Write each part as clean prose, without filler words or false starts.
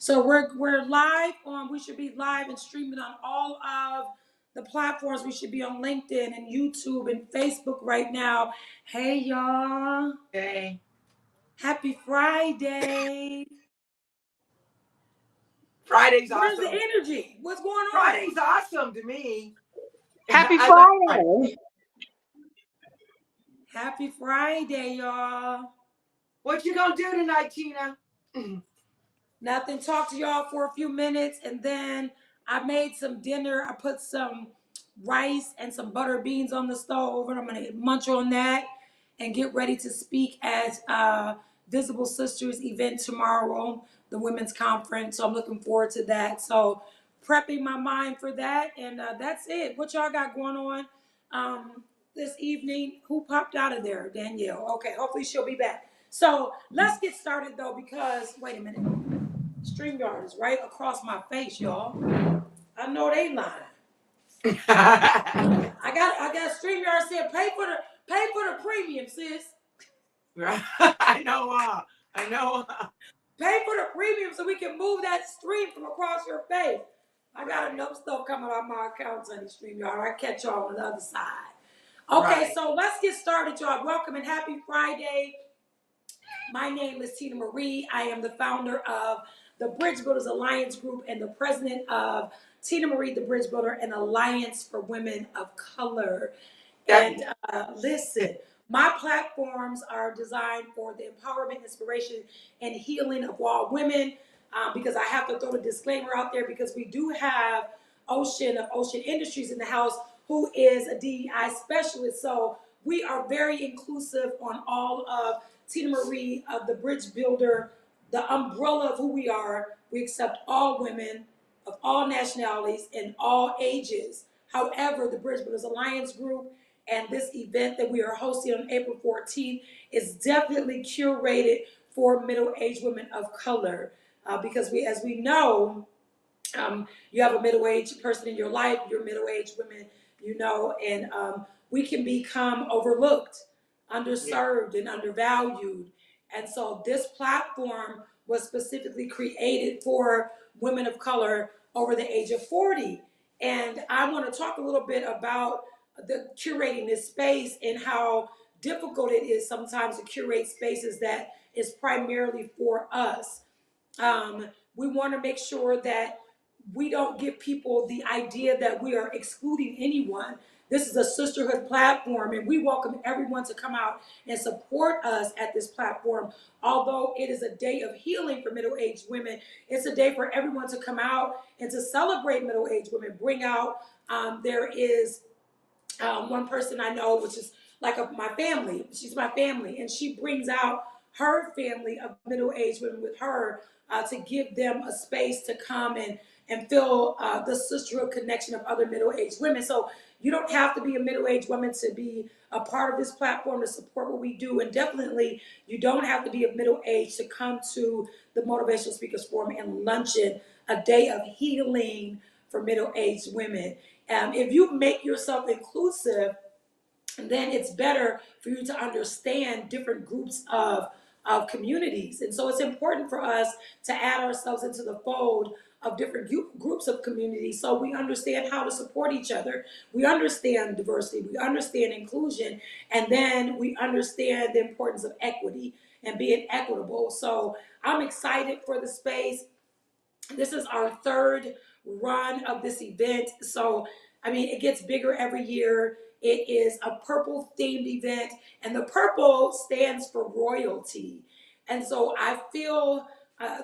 So we're live on. We should be live and streaming on all of the platforms. We should be on LinkedIn and YouTube and Facebook right now. Hey y'all! Hey, Happy Friday! Friday's Where's awesome. the energy? What's going on? Friday's awesome to me. Happy I like Friday. Friday. Happy Friday, y'all! What you gonna do tonight, Tina? Nothing. Talk to y'all for a few minutes, and then I made some dinner. I put some rice and some butter beans on the stove, and I'm gonna munch on that and get ready to speak at Visible Sisters event tomorrow, the women's conference. So I'm looking forward to that. So prepping my mind for that, and that's it. What y'all got going on this evening? Who popped out of there? Danielle. Okay, hopefully she'll be back. So let's get started though, because wait a minute. StreamYard is right across my face, y'all. I know they lying. I got StreamYard said pay for the premium, sis. I know. Pay for the premium so we can move that stream from across your face. I got enough stuff coming out my accounts on the StreamYard. I catch y'all on the other side. Okay, Right. so let's get started, y'all. Welcome and happy Friday. My name is Tina Marie. I am the founder of the Bridge Builders Alliance Group and the president of Tina Marie, the Bridge Builder, and Alliance for Women of Color. And listen, my platforms are designed for the empowerment, inspiration, and healing of all women. Because I have to throw a disclaimer out there, because we do have Ocean of Ocean Industries in the house, who is a DEI specialist. So we are very inclusive on all of Tina Marie of the Bridge Builder, the umbrella of who we are. We accept all women of all nationalities and all ages. However, the Bridge Builders Alliance Group and this event that we are hosting on April 14th is definitely curated for middle-aged women of color. Because as we know, you have a middle-aged person in your life, you're middle-aged women, and we can become overlooked, underserved, and undervalued. And so this platform was specifically created for women of color over the age of 40. And I want to talk a little bit about the curating this space and how difficult it is sometimes to curate spaces that is primarily for us. We want to make sure that we don't give people the idea that we are excluding anyone. This is a sisterhood platform, and we welcome everyone to come out and support us at this platform. Although it is a day of healing for middle-aged women, it's a day for everyone to come out and to celebrate middle-aged women. Bring out, there is one person I know, which is like my family. She's my family, and she brings out her family of middle-aged women with her to give them a space to come and feel the sisterhood connection of other middle-aged women. So you don't have to be a middle-aged woman to be a part of this platform to support what we do, and definitely you don't have to be a middle age to come to the Motivational Speakers Forum and luncheon, a day of healing for middle-aged women. If you make yourself inclusive, then it's better for you to understand different groups of communities. And so it's important for us to add ourselves into the fold of different groups of communities so we understand how to support each other. We understand diversity, we understand inclusion, and then we understand the importance of equity and being equitable. So I'm excited for the space. This is our third run of this event. So, I mean, it gets bigger every year. It is a purple themed event, and the purple stands for royalty. And so I feel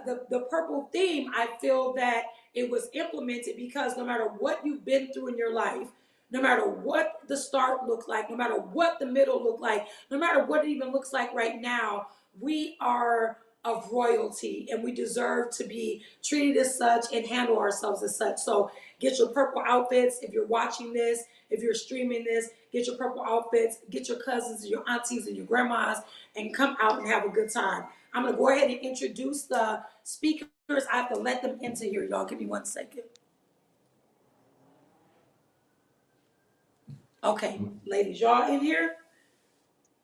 the purple theme, I feel that it was implemented because no matter what you've been through in your life, no matter what the start looked like, no matter what the middle looked like, no matter what it even looks like right now, we are of royalty and we deserve to be treated as such and handle ourselves as such. So get your purple outfits. If you're watching this, if you're streaming this, get your purple outfits, get your cousins and your aunties and your grandmas, and come out and have a good time. I'm going to go ahead and introduce the speakers. I have to let them into here, y'all. Give me 1 second. Okay, ladies, y'all in here?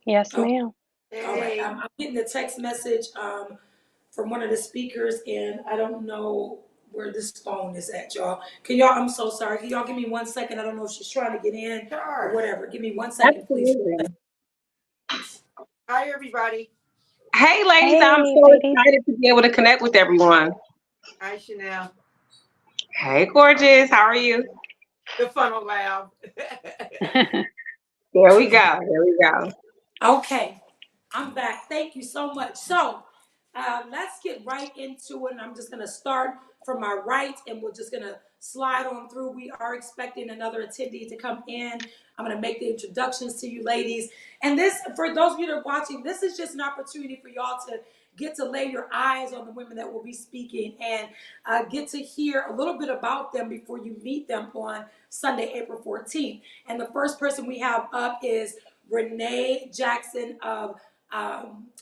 Yes, ma'am. All right, I'm getting a text message from one of the speakers, and I don't know where this phone is at, y'all. Can y'all? I'm so sorry. Can y'all give me 1 second? I don't know if she's trying to get in or Sure. whatever. Give me 1 second, please. Absolutely. Hi, everybody. Hey, ladies, I'm Hey, so ladies. excited to be able to connect with everyone. Hi, Chanel. Hey, gorgeous. How are you? The funnel lab. There we go. There we go. Okay, I'm back. Thank you so much. So let's get right into it. And I'm just going to start from my right and we're just going to slide on through. We are expecting another attendee to come in. I'm going to make the introductions to you ladies. And this, for those of you that are watching, this is just an opportunity for y'all to get to lay your eyes on the women that will be speaking and get to hear a little bit about them before you meet them on Sunday, April 14th. And the first person we have up is Renee Jackson of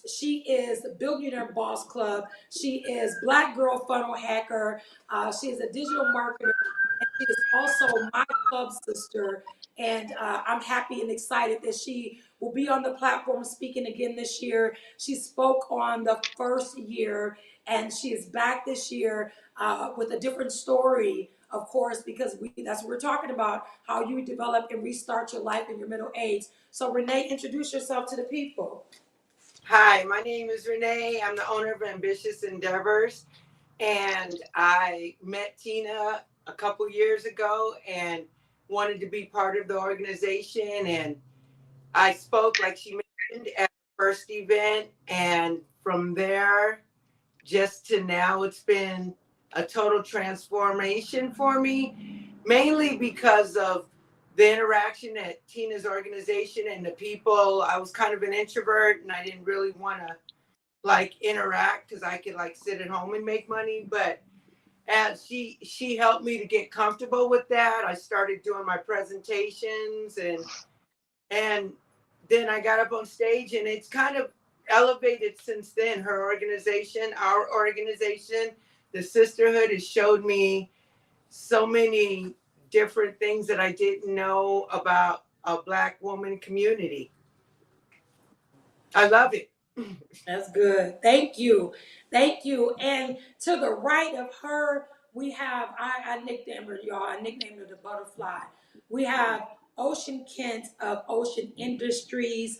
she is the Billionaire Boss Club. She is Black Girl Funnel Hacker. She is a digital marketer, and she is also my club sister. And I'm happy and excited that she will be on the platform speaking again this year. She spoke on the first year, and she is back this year with a different story, of course, because that's what we're talking about, how you develop and restart your life in your middle age. So Renee, introduce yourself to the people. Hi, my name is Renee. I'm the owner of Ambitious Endeavors. And I met Tina a couple years ago and wanted to be part of the organization. And I spoke, like she mentioned, at the first event. And from there, just to now, it's been a total transformation for me, mainly because of the interaction at Tina's organization and the people. I was kind of an introvert and I didn't really want to like interact because I could like sit at home and make money. But as she helped me to get comfortable with that, I started doing my presentations and then I got up on stage and it's kind of elevated since then. Her organization, our organization, the sisterhood has showed me so many different things that I didn't know about a Black woman community. I love it. That's good. Thank you. Thank you. And to the right of her, we have, I nicknamed her, y'all. I nicknamed her the butterfly. We have Ocean Kent of Ocean Industries,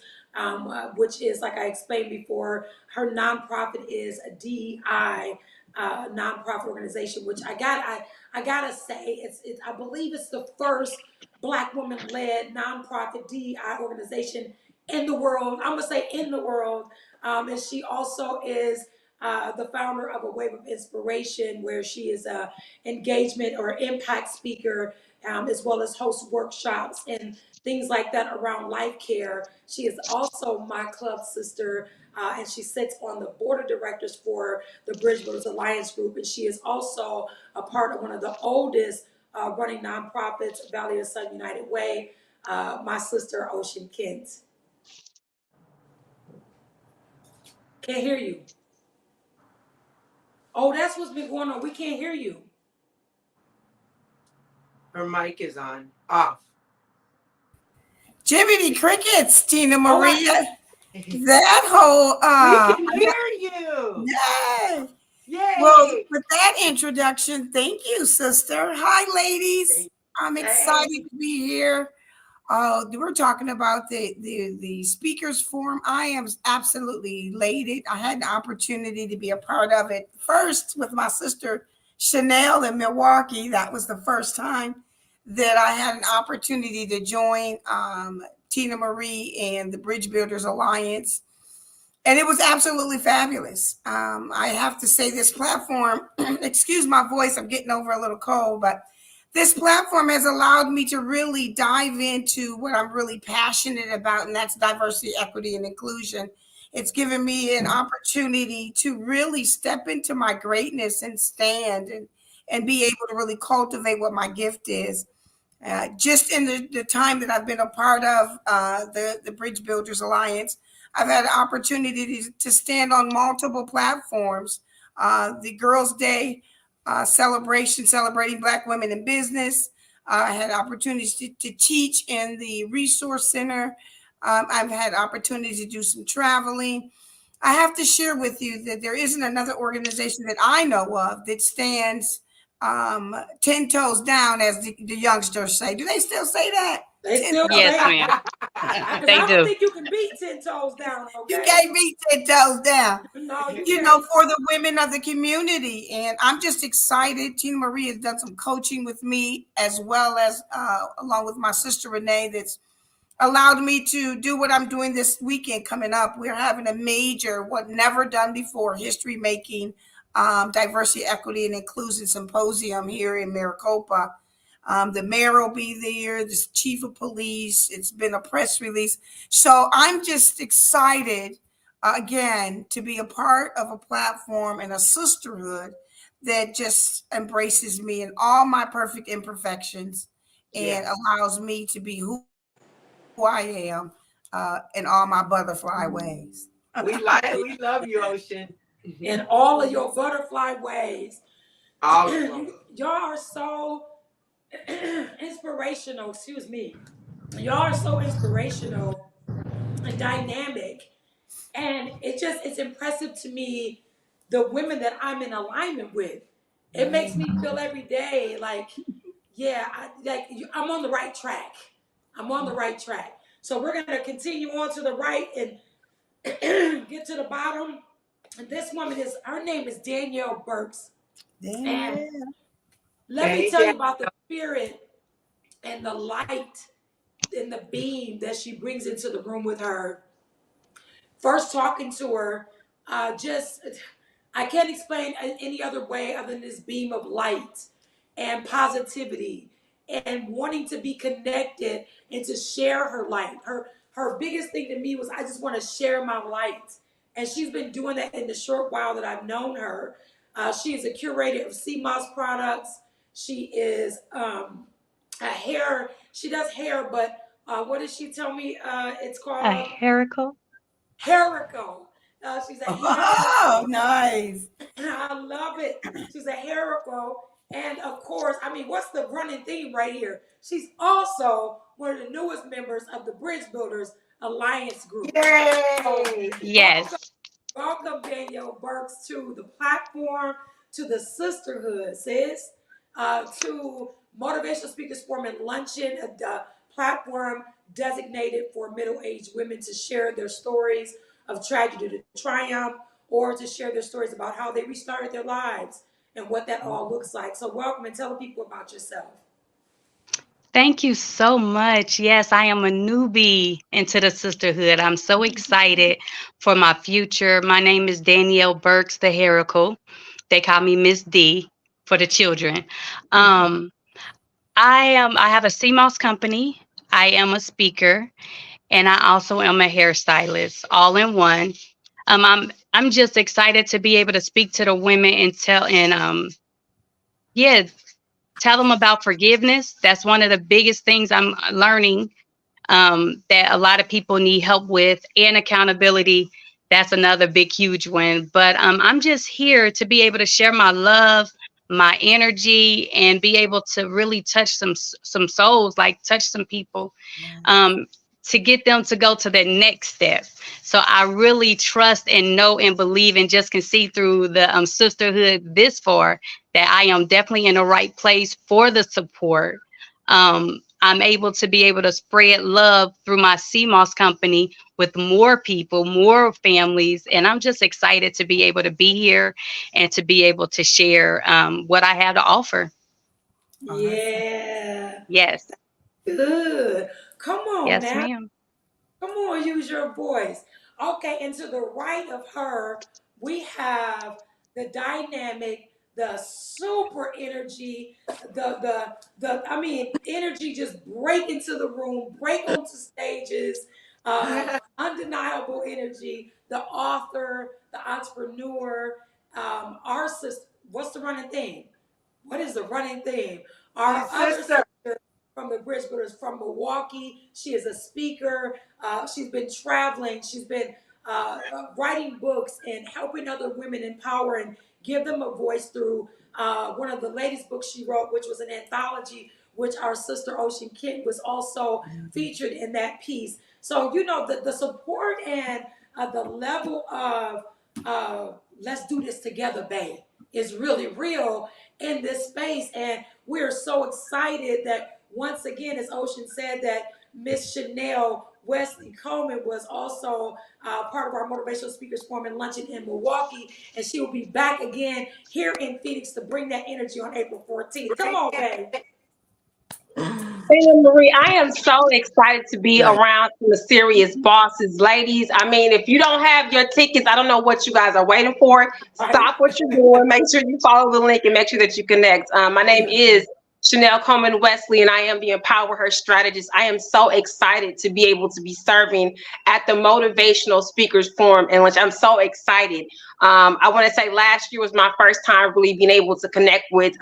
which is, like I explained before, her nonprofit is a DEI nonprofit organization, which I gotta say, I believe it's the first Black woman-led nonprofit DEI organization in the world. I'm gonna say in the world. And she also is the founder of a Wave of Inspiration, where she is a engagement or impact speaker, as well as host workshops and things like that around life care. She is also my club sister, and she sits on the board of directors for the Bridge Builders Alliance Group, and she is also a part of one of the oldest running nonprofits, Valley of Sun United Way. My sister, Ocean Kent. Can't hear you. Oh, that's what's been going on. We can't hear you. Her mic is on, off. Jiminy Crickets, Tina Oh, Maria. That whole We can hear you. yay. Well, Yay. with that introduction, thank you, sister. Hi, ladies. I'm excited Hey. to be here. We're talking about the speakers forum. I am absolutely elated. I had the opportunity to be a part of it first with my sister Chanel in Milwaukee. That was the first time that I had an opportunity to join Tina Marie and the Bridge Builders Alliance. And it was absolutely fabulous. I have to say, this platform, excuse my voice, I'm getting over a little cold, but this platform has allowed me to really dive into what I'm really passionate about, and that's diversity, equity, and inclusion. It's given me an opportunity to really step into my greatness and stand and be able to really cultivate what my gift is. Just in the time that I've been a part of the Bridge Builders Alliance, I've had an opportunity to stand on multiple platforms. The Girls' Day celebration, celebrating Black women in business. I had opportunities to teach in the Resource Center. I've had opportunities to do some traveling. I have to share with you that there isn't another organization that I know of that stands 10 toes down, as the youngsters say. Do they still say that? They 10 still toes Yes, say ma'am. that. Because They I don't do. think you can beat 10 toes down, You okay? can't beat 10 toes down. No, you You know, can't. for the women of the community. And I'm just excited. Tina Marie has done some coaching with me, as well as along with my sister Renee, that's allowed me to do what I'm doing this weekend coming up. We're having a major, what never done before, history making, diversity, equity, and inclusion symposium here in Maricopa. The mayor will be there, the chief of police. It's been a press release. So I'm just excited, again, to be a part of a platform and a sisterhood that just embraces me and all my perfect imperfections and Yes. allows me to be who I am in all my butterfly ways. We love you, Ocean. In all of your butterfly ways. All of them. Y'all are so inspirational. Excuse me. Y'all are so inspirational and dynamic. And it's impressive to me, the women that I'm in alignment with. It makes me feel every day like, yeah, I'm on the right track. I'm on the right track. So we're gonna continue on to the right and get to the bottom. And this woman her name is Danielle Burks. And Danielle. let me Hey, tell you Dad. about the spirit and the light and the beam that she brings into the room with her. First talking to her, just I can't explain any other way other than this beam of light and positivity and wanting to be connected and to share her light. Her biggest thing to me was, I just want to share my light. And she's been doing that in the short while that I've known her. She is a curator of CMOS products. She is a hair, she does hair, but what did she tell me? It's A called herical. Herico. She's a Oh, nice. I love it. She's a herico. And of course, I mean, what's the running theme right here? She's also one of the newest members of the Bridge Builders Alliance Group. So, Yay! Yes. welcome, welcome Danielle Burks to the platform, to the sisterhood, sis, to Motivational Speakers Forum and Luncheon, a platform designated for middle-aged women to share their stories of tragedy to triumph, or to share their stories about how they restarted their lives and what that all looks like. So welcome, and tell people about yourself. Thank you so much. Yes, I am a newbie into the sisterhood. I'm so excited for my future. My name is Danielle Burks, the Herical. They call me Miss D for the children. Um, I have a CMOS company. I am a speaker, and I also am a hairstylist, all in one. I'm just excited to be able to speak to the women and yeah, tell them about forgiveness. That's one of the biggest things I'm learning, that a lot of people need help with, and accountability. That's another big, huge one. But I'm just here to be able to share my love, my energy, and be able to really touch some souls, like touch some people, um, to get them to go to the next step. So I really trust and know and believe and just can see through the sisterhood this far that I am definitely in the right place for the support. I'm able to be able to spread love through my CMOS company with more people, more families. And I'm just excited to be able to be here and to be able to share what I have to offer. Awesome. Yeah, Yes. good. Come on Yes, now. ma'am. Come on, use your voice. Okay, and to the right of her, we have the dynamic, the super energy, I mean, energy just break into the room, break onto stages, undeniable energy, the author, the entrepreneur, our sister. What's the running theme? What is the running theme? My Our other sister. sister from the Bridge Builders from Milwaukee. She is a speaker. She's been traveling. She's been writing books and helping other women empower and give them a voice through one of the latest books she wrote, which was an anthology, which our sister Ocean Kent was also featured in that piece. So, you know, the support and the level of let's do this together, babe, is really real in this space. And we're so excited that once again, as Ocean said, that Miss Chanel Wesley Coleman was also part of our Motivational Speakers Forum and Luncheon in Milwaukee. And she will be back again here in Phoenix to bring that energy on April 14th. Come on, babe. Tina Marie, I am so excited to be Right. around some serious bosses, ladies. I mean, if you don't have your tickets, I don't know what you guys are waiting for. Right? Stop what you're doing. Make sure you follow the link and make sure that you connect. My name is Chanel Coleman Wesley, and I am the Empower Her strategist. I am so excited to be able to be serving at the Motivational Speakers Forum and Lunch. I'm so excited. I want to say last year was my first time really being able to connect with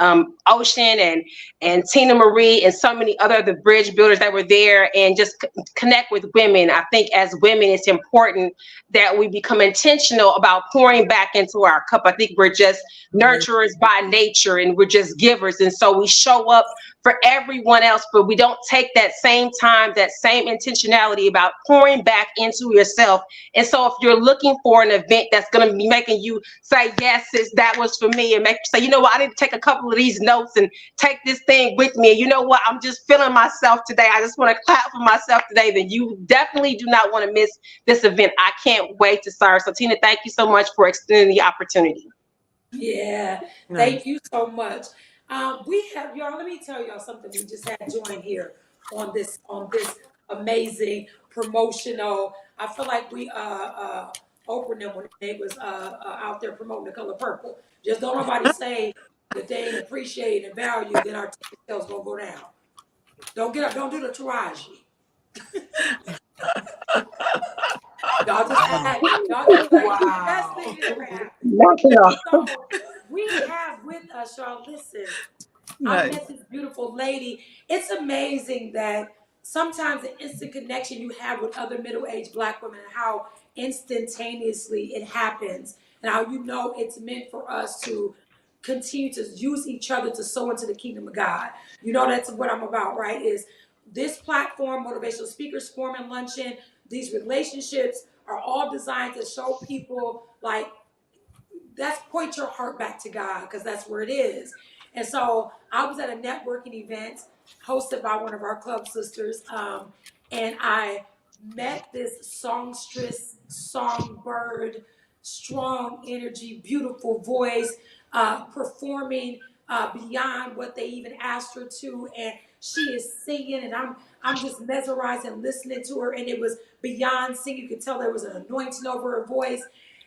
Ocean and Tina Marie and so many other the bridge builders that were there, and just connect with women. I think as women, it's important that we become intentional about pouring back into our cup. I think we're just nurturers by nature, and we're just givers, and so we show up for everyone else, but we don't take that same time, that same intentionality about pouring back into yourself. And so if you're looking for an event that's going to be making you say, yes, sis, that was for me, and make you say, you know what, I need to take a couple of these notes and take this thing with me, and you know what, I'm just feeling myself today, I just want to clap for myself today, then you definitely do not want to miss this event. I can't wait to serve. So Tina, thank you so much for extending the opportunity. Yeah, Nice. thank you so much. We have y'all. Let me tell y'all something. We just had joined here on this amazing promotional. I feel like we opened them when they was out there promoting the color purple. Just don't nobody say that they ain't appreciated and valued, then our ticket sales gonna go down. Don't get up. Don't do the taraji. Y'all just act. Y'all just like it's the best Wow. thing that ever happened. Knock it off. So we have with us, y'all. Listen. I Nice. met this beautiful lady. It's amazing that sometimes the instant connection you have with other middle-aged Black women and how instantaneously it happens, and how you know it's meant for us to continue to use each other to sow into the kingdom of God. You know that's what I'm about, right? Is this platform, Motivational Speakers Forum and Luncheon, these relationships are all designed to show people like that's point your heart back to God, because that's where it is. And so I was at a networking event hosted by one of our club sisters, and I met this songstress, songbird, strong energy, beautiful voice, performing beyond what they even asked her to, and she is singing, and I'm just mesmerized and listening to her, and it was beyond singing. You could tell there was an anointing over her voice.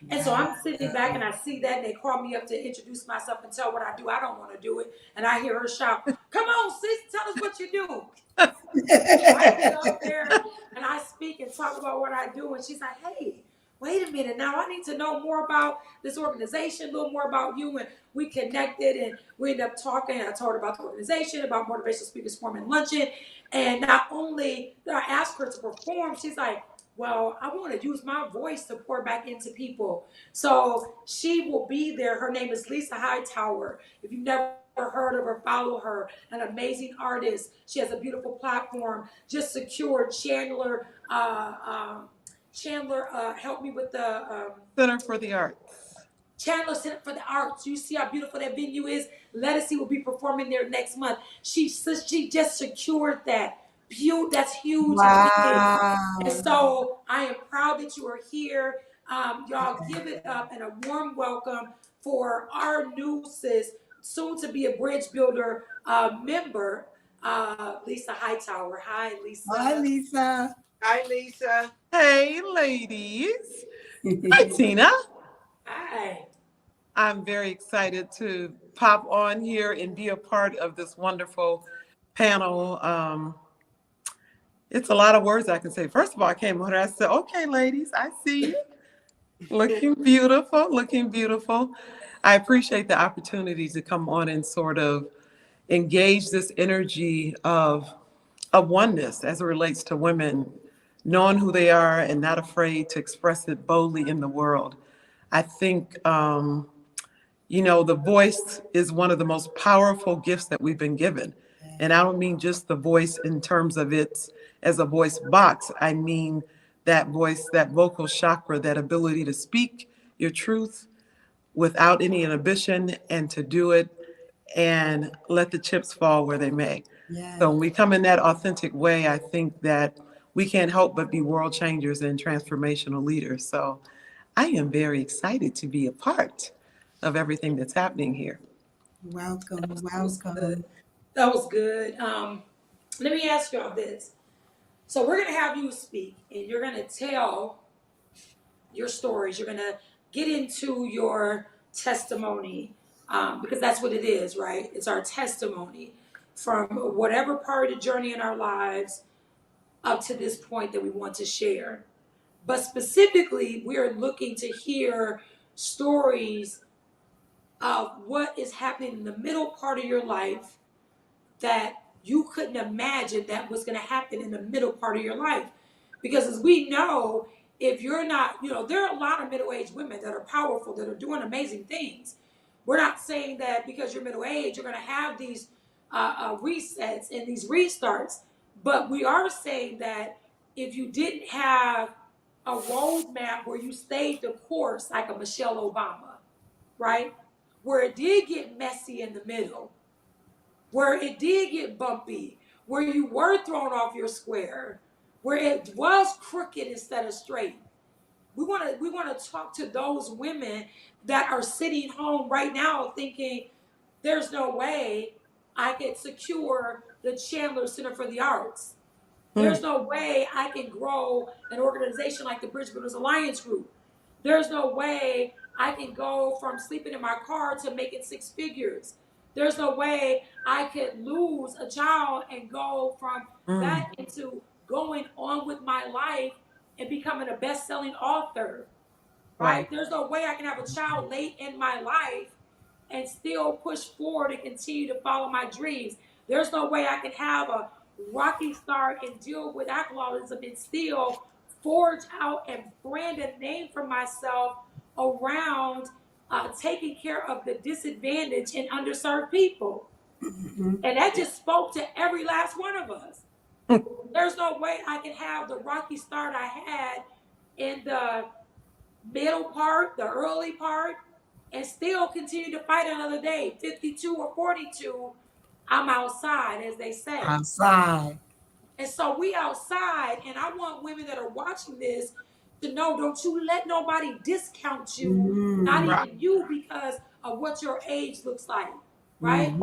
And so I'm sitting back and I see that, and they call me up to introduce myself and tell what I do. I don't want to do it. And I hear her shout, "Come on, sis, tell us what you do." So I get up there and I speak and talk about what I do. And she's like, "Hey, wait a minute. Now I need to know more about this organization, a little more about you." And we connected and we ended up talking. I told her about the organization, about Motivational Speakers Forum and Luncheon. And not only did I ask her to perform, she's like, "Well, I want to use my voice to pour back into people." So she will be there. Her name is Lisa Hightower. If you've never heard of her, follow her. An amazing artist. She has a beautiful platform. Just secured Chandler helped me with the Center for the Arts. Chandler Center for the Arts. You see how beautiful that venue is? Lettucey will be performing there next month. She just secured that. That's huge and big. And so I am proud that you are here. Y'all give it up and a warm welcome for our new sis, soon to be a bridge builder member, Lisa Hightower. Hi, Lisa. Hi, Lisa. Hi, Lisa. Hey, ladies. Hi, Tina. Hi. I'm very excited to pop on here and be a part of this wonderful panel. It's a lot of words I can say. First of all, I came on here, I said, okay, ladies, I see you. Looking beautiful, looking beautiful. I appreciate the opportunity to come on and sort of engage this energy of oneness as it relates to women, knowing who they are and not afraid to express it boldly in the world. I think, the voice is one of the most powerful gifts that we've been given. And I don't mean just the voice in terms of it as a voice box. I mean that voice, that vocal chakra, that ability to speak your truth without any inhibition and to do it and let the chips fall where they may. Yeah. So when we come in that authentic way, I think that we can't help but be world changers and transformational leaders. So I am very excited to be a part of everything that's happening here. Welcome, That was good. welcome. That was good. Let me ask y'all this. So we're gonna have you speak, and you're gonna tell your stories. You're gonna get into your testimony, because that's what it is, right? It's our testimony from whatever part of the journey in our lives up to this point that we want to share. But specifically, we are looking to hear stories of what is happening in the middle part of your life that you couldn't imagine that was going to happen in the middle part of your life. Because as we know, if you're not, there are a lot of middle-aged women that are powerful, that are doing amazing things. We're not saying that because you're middle-aged, you're going to have these resets and these restarts. But we are saying that if you didn't have a roadmap where you stayed the course like a Michelle Obama, right? Where it did get messy in the middle, where it did get bumpy, where you were thrown off your square, where it was crooked instead of straight. We want to talk to those women that are sitting home right now thinking, there's no way I can secure the Chandler Center for the Arts. There's no way I can grow an organization like the Bridge Builders Alliance Group. There's no way I can go from sleeping in my car to making six figures. There's no way I could lose a child and go from that into going on with my life and becoming a best-selling author, right? There's no way I can have a child late in my life and still push forward and continue to follow my dreams. There's no way I can have a rocky start and deal with alcoholism and still forge out and brand a name for myself around taking care of the disadvantaged and underserved people. And that just spoke to every last one of us. There's no way I can have the rocky start I had in the middle part, the early part, and still continue to fight another day. 52 or 42, I'm outside, as they say. Outside. And so we outside, and I want women that are watching this to know, don't you let nobody discount you, not even you, because of what your age looks like, right?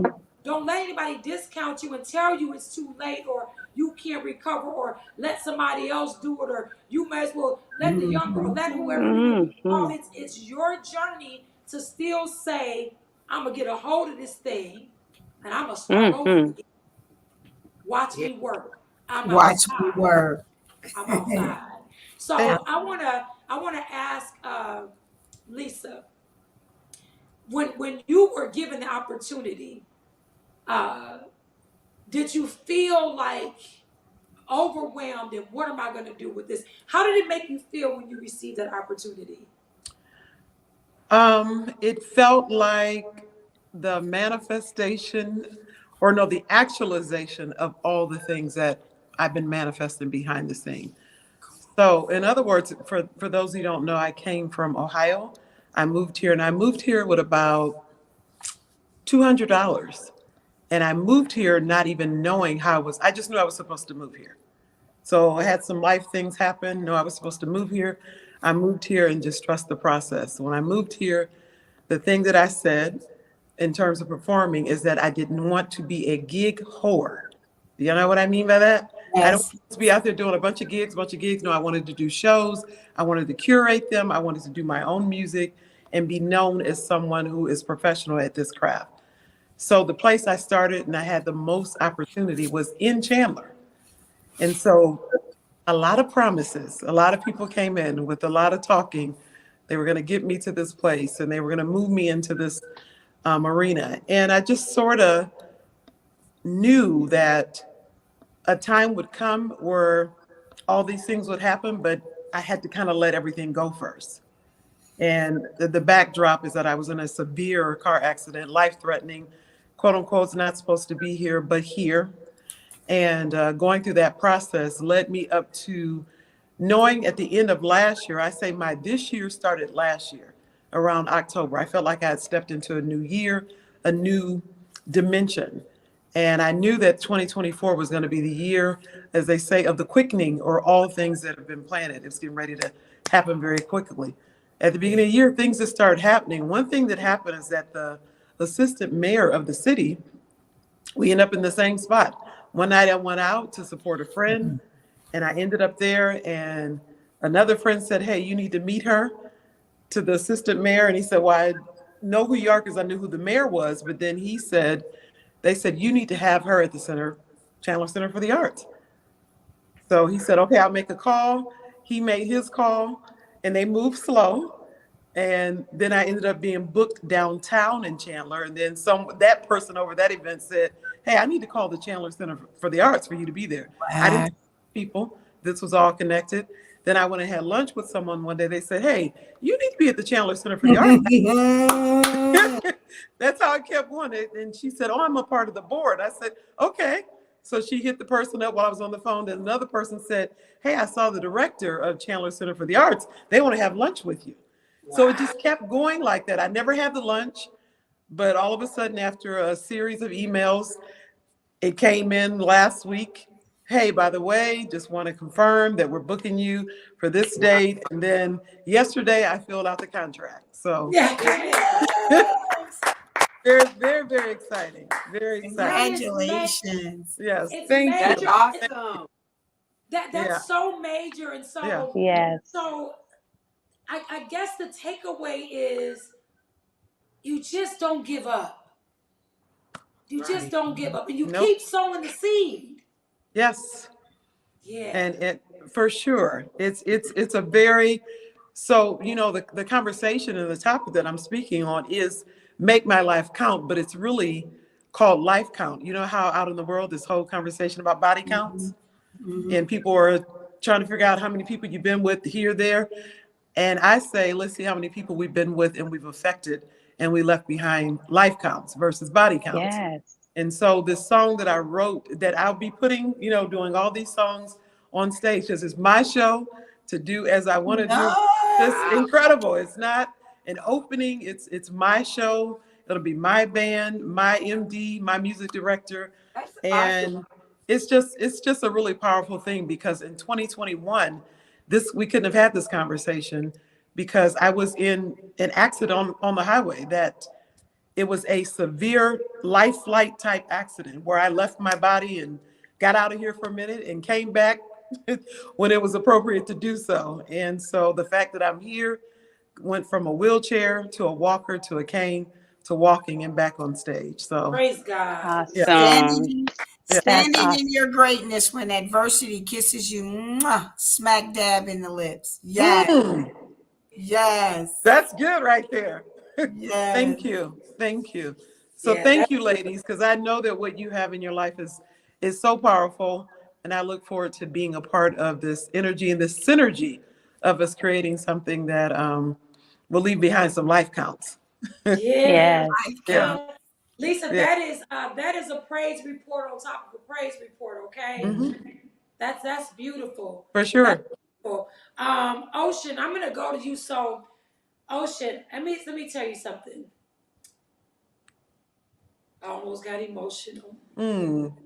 Don't let anybody discount you and tell you it's too late or you can't recover or let somebody else do it or you may as well let the young girl, let whoever you call. It's your journey to still say, I'm going to get a hold of this thing and I'm going to start over again. Watch me work. I'm Watch outside. me work. I'm outside. So I wanna ask Lisa, when you were given the opportunity, did you feel like overwhelmed and what am I going to do with this? How did it make you feel when you received that opportunity? It felt like the manifestation, or no, the actualization of all the things that I've been manifesting behind the scene. So, in other words, for those who don't know, I came from Ohio. I moved here, and I moved here with about $200. And I moved here not even knowing how I just knew I was supposed to move here. So I had some life things happen. No, I was supposed to move here. I moved here and just trust the process. When I moved here, the thing that I said in terms of performing is that I didn't want to be a gig whore. Do you know what I mean by that? I don't Yes. want to be out there doing a bunch of gigs. No, I wanted to do shows. I wanted to curate them. I wanted to do my own music and be known as someone who is professional at this craft. So the place I started and I had the most opportunity was in Chandler. And so a lot of promises, a lot of people came in with a lot of talking. They were going to get me to this place and they were going to move me into this arena. And I just sort of knew that a time would come where all these things would happen, but I had to kind of let everything go first. And the backdrop is that I was in a severe car accident, life-threatening, quote unquote, it's not supposed to be here, but here. And going through that process led me up to knowing at the end of last year, I say this year started last year around October. I felt like I had stepped into a new year, a new dimension. And I knew that 2024 was going to be the year, as they say, of the quickening, or all things that have been planted. It's getting ready to happen very quickly. At the beginning of the year, things that started happening. One thing that happened is that the assistant mayor of the city, we end up in the same spot. One night I went out to support a friend, and I ended up there, and another friend said, "Hey, you need to meet her," to the assistant mayor. And he said, "Well, I know who you are because I knew who the mayor was." But then they said, "You need to have her at the Chandler Center for the Arts." So he said, "Okay, I'll make a call." He made his call, and they moved slow. And then I ended up being booked downtown in Chandler. And then that person over that event said, "Hey, I need to call the Chandler Center for the Arts for you to be there." I didn't Wow. tell people. This was all connected. Then I went and had lunch with someone one day. They said, "Hey, you need to be at the Chandler Center for the Arts." That's how I kept going. And she said, "Oh, I'm a part of the board." I said, "Okay." So she hit the person up while I was on the phone. Then another person said, "Hey, I saw the director of Chandler Center for the Arts. They want to have lunch with you." So it just kept going like that. I never had the lunch, but all of a sudden, after a series of emails, it came in last week. "Hey, by the way, just want to confirm that we're booking you for this date." And then yesterday, I filled out the contract. So Yeah. very, very, very exciting. Very exciting. That is Congratulations. Yes, it's thank That's major. you. awesome. Yeah, That's so major, and yeah, Yes. so I guess the takeaway is you just don't give up. You just Right. don't give up, and you nope, keep sowing the seed. yes. Yeah. And it, for sure, it's a very, so, the conversation and the topic that I'm speaking on is make my life count, but it's really called life count. You know how out in the world, this whole conversation about body counts, and people are trying to figure out how many people you've been with here, there. And I say, let's see how many people we've been with and we've affected and we left behind life counts versus body counts. Yes. And so this song that I wrote, that I'll be putting, doing all these songs on stage, because it's my show to do as I want to do. Just No. incredible. It's not an opening. It's my show. It'll be my band, my MD, my music director. That's awesome. And it's just a really powerful thing, because in 2021, we couldn't have had this conversation, because I was in an accident on the highway. That it was a severe life flight type accident where I left my body and got out of here for a minute and came back when it was appropriate to do so. And so the fact that I'm here, went from a wheelchair to a walker to a cane to walking and back on stage. So Praise God. yeah, Awesome. yeah. That's Standing awesome. in your greatness when adversity kisses you, mwah, smack dab in the lips. Yes, yes, That's good right there. yes. Thank you. Thank you. So Yeah. thank you, ladies, because I know that what you have in your life is so powerful. And I look forward to being a part of this energy and this synergy of us creating something that will leave behind some life counts. Yeah. Yes. Life Yeah. count. Lisa, Yeah. that is a praise report on top of a praise report. Okay. Hmm. That's beautiful. For That's sure. beautiful. Ocean, I'm gonna go to you. So, Ocean, let me tell you something. I almost got emotional. Mm.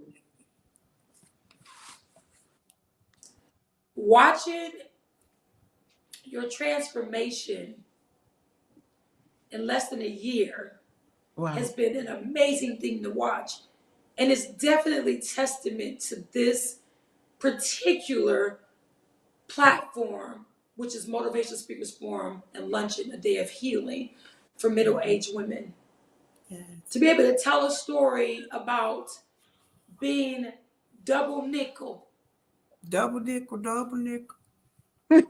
Watching your transformation in less than a year Wow. has been an amazing thing to watch. And it's definitely testament to this particular platform, which is Motivational Speakers Forum and Luncheon, a day of healing for middle-aged women. Yes. To be able to tell a story about being double nickel Double nickel, double nickel. and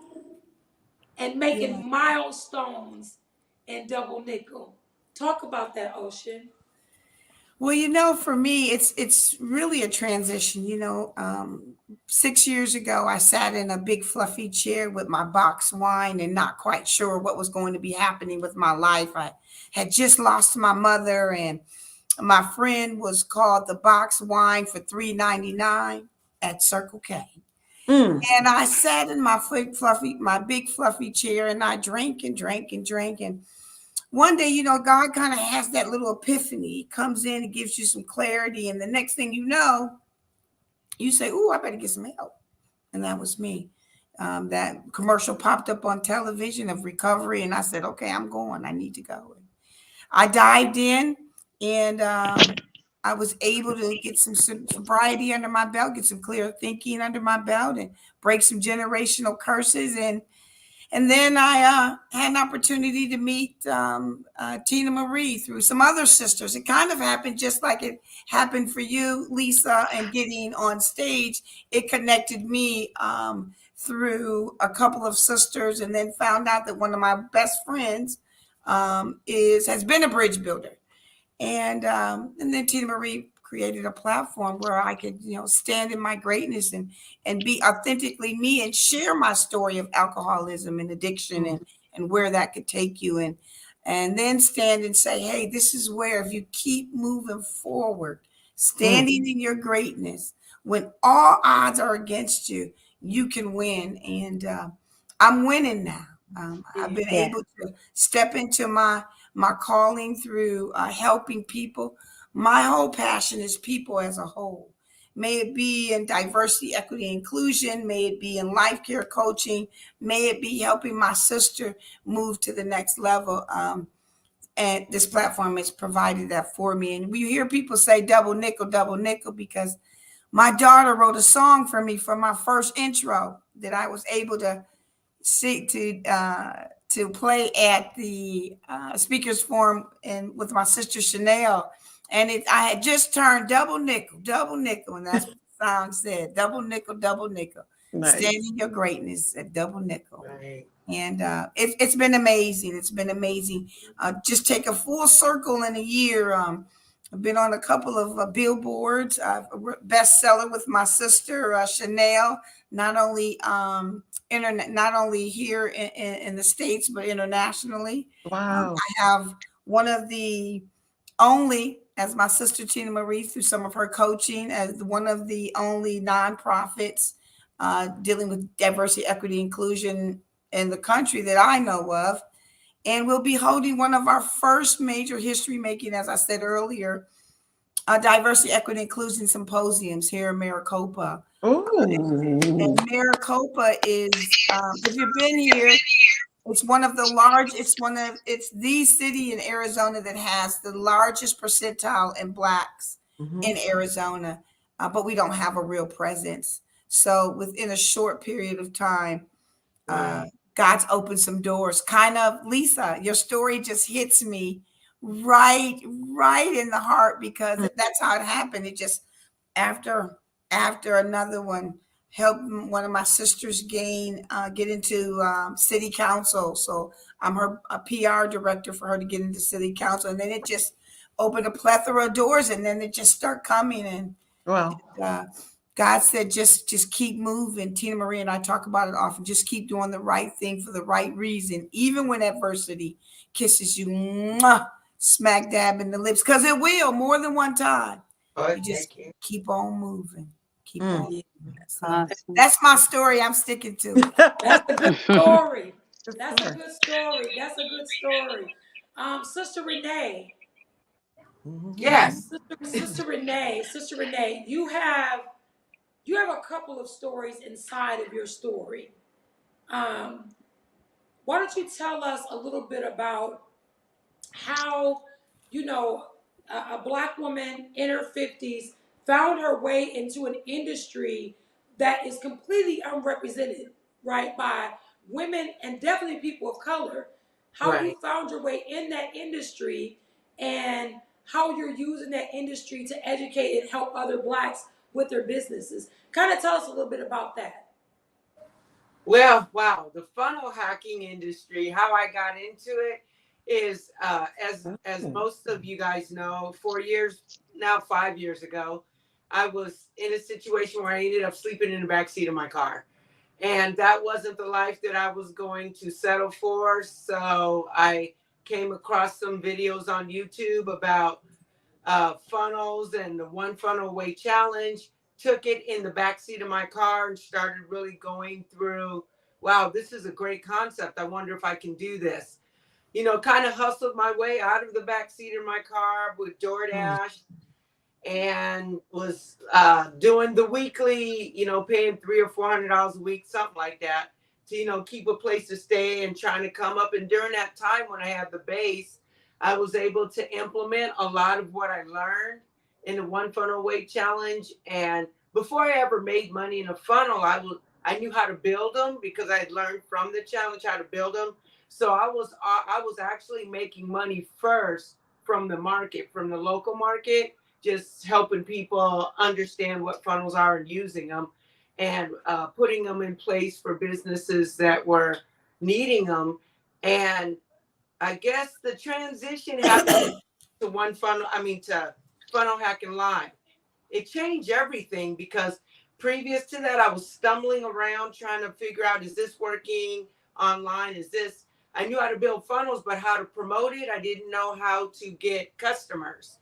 Yeah. making milestones in double nickel. Talk about that, Ocean. Well, for me, it's really a transition. 6 years ago, I sat in a big fluffy chair with my box wine and not quite sure what was going to be happening with my life. I had just lost my mother, and my friend was called the box wine for $3.99 at Circle K. Mm. And I sat in my big fluffy chair, and I drank and drank and drank. And one day, God kind of has that little epiphany. He comes in and gives you some clarity. And the next thing you know, you say, "Ooh, I better get some help." And that was me. That commercial popped up on television of recovery. And I said, "Okay, I'm going. I need to go." And I dived in, and I was able to get some sobriety under my belt, get some clear thinking under my belt, and break some generational curses. And then I had an opportunity to meet Tina Marie through some other sisters. It kind of happened just like it happened for you, Lisa, and getting on stage. It connected me through a couple of sisters, and then found out that one of my best friends has been a bridge builder. And then Tina Marie created a platform where I could, stand in my greatness and be authentically me and share my story of alcoholism and addiction and where that could take you, and then stand and say, hey, this is where, if you keep moving forward, standing in your greatness, when all odds are against you, you can win. And I'm winning now. I've been Yeah. able to step into my calling through helping people. My whole passion is people as a whole. May it be in diversity, equity, inclusion, may it be in life care coaching, may it be helping my sister move to the next level. And this platform has provided that for me. And we hear people say double nickel, because my daughter wrote a song for me for my first intro that I was able to to play at the speakers forum and with my sister Chanel, and I had just turned double nickel, and that's what the song said: double nickel, Nice. stand in your greatness at double nickel. Right. And it's been amazing. It's been amazing. Just take a full circle in a year. I've been on a couple of billboards, bestseller with my sister Chanel. Not only not only here in the States, but internationally. Wow. I have one of the only, as my sister Tina Marie, through some of her coaching, as one of the only nonprofits dealing with diversity, equity, inclusion in the country that I know of. And we'll be holding one of our first major history making, as I said earlier, diversity, equity, inclusion symposiums here in Maricopa. Ooh. And Maricopa is, if you've been here, it's one of the large, it's the city in Arizona that has the largest percentile in Blacks Mhm. in Arizona, but we don't have a real presence. So within a short period of time, uh, Right. God's opened some doors. Kind of, Lisa, your story just hits me right in the heart, because that's how it happened. It just, after another one helped one of my sisters get into city council. So I'm a PR director for her to get into city council, and then it just opened a plethora of doors, and then it just start coming. And Well, uh, God said, just keep moving. Tina Marie and I talk about it often. Just keep doing the right thing for the right reason, even when adversity kisses you, mwah, smack dab in the lips, because it will more than one time. Oh, You just heck yeah. keep on moving, keep mm. on Yeah. moving. So Awesome. that's my story. I'm sticking to it. That's a good story. Good That's a story. good story. That's a good story. Sister Renee, Mhm. Yes. Sister Renee, you have a couple of stories inside of your story. Um, why don't you tell us a little bit about how, you know, a black woman in her 50s found her way into an industry that is completely unrepresented, right, by women and definitely people of color. How you Right. found your way in that industry, and how you're using that industry to educate and help other blacks with their businesses. Kind of tell us a little bit about that. Well, wow, the funnel hacking industry, how I got into it is as Oh. most of you guys know, 4 years now, 5 years ago, I was in a situation where I ended up sleeping in the back seat of my car. And that wasn't the life that I was going to settle for. So I came across some videos on YouTube about funnels and the one funnel away challenge. took it in the back seat of my car and started really going through, wow, this is a great concept. I wonder if I can do this. You know, kind of hustled my way out of the back seat of my car with DoorDash, and was doing the weekly, you know, paying $300 or $400 a week, something like that, to, you know, keep a place to stay and trying to come up. And during that time when I had the base, I was able to implement a lot of what I learned in the one funnel weight challenge. And before I ever made money in a funnel, I knew how to build them because I had learned from the challenge how to build them. So I was actually making money first from the market, from the local market, just helping people understand what funnels are and using them, and putting them in place for businesses that were needing them. And I guess the transition happened to to Funnel Hacking Live. It changed everything because previous to that, I was stumbling around trying to figure out, is this working online? I knew how to build funnels, but how to promote it, I didn't know how to get customers.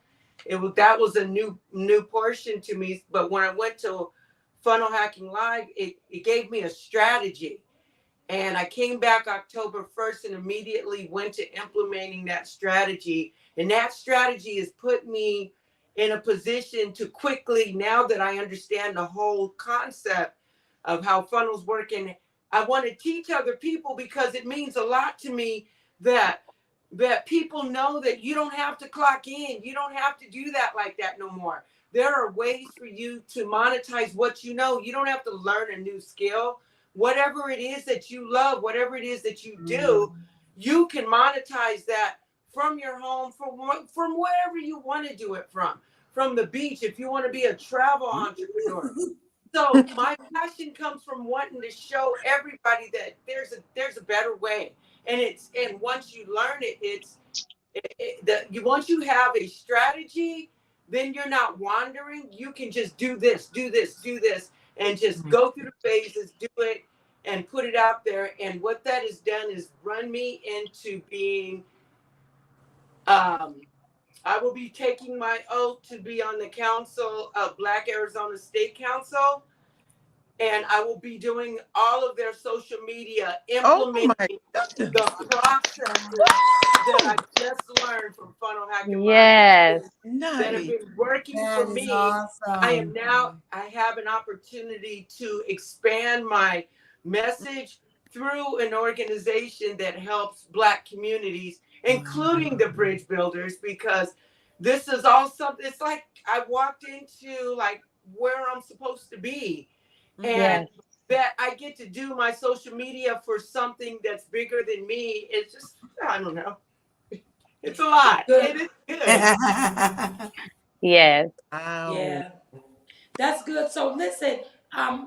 That was a new portion to me. But when I went to Funnel Hacking Live, it gave me a strategy. And I came back October 1st and immediately went to implementing that strategy. And that strategy has put me in a position to quickly, now that I understand the whole concept of how funnels work, and I want to teach other people, because it means a lot to me that people know that you don't have to clock in. You don't have to do that like that no more. There are ways for you to monetize what you know. You don't have to learn a new skill. Whatever it is that you love, whatever it is that you do, you can monetize that from your home, from wherever you want to do it from the beach, if you want to be a travel entrepreneur. So my passion comes from wanting to show everybody that there's a better way. And once you learn it, once you have a strategy, then you're not wandering. You can just do this, and just go through the phases, do it, and put it out there. And what that has done is run me into being, I will be taking my oath to be on the council of Black Arizona State Council. And I will be doing all of their social media, Oh my implementing goodness. the processes that I just learned from Funnel Hacking Live Yes. that have Nice. been working That for is me. awesome. I have an opportunity to expand my message through an organization that helps Black communities, including the bridge builders, because this is all something, it's like I walked into like where I'm supposed to be. And Yes. that I get to do my social media for something that's bigger than me. It's just, I don't know. It's a lot. Good. It is good. Yes. Wow. Yeah, that's good. So listen,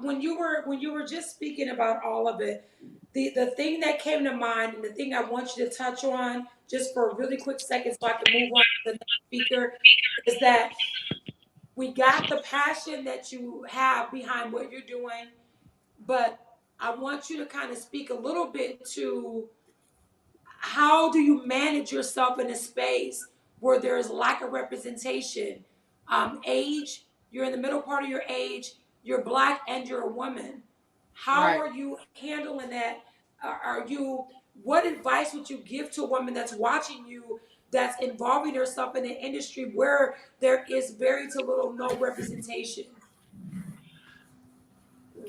when you were just speaking about all of it, the thing that came to mind and the thing I want you to touch on just for a really quick second, so I can move on to the next speaker, is that we got the passion that you have behind what you're doing, but I want you to kind of speak a little bit to how do you manage yourself in a space where there is lack of representation? Age, you're in the middle part of your age, you're Black and you're a woman. How Right. are you handling that? What advice would you give to a woman that's watching you, that's involving herself in an industry where there is very to little no representation?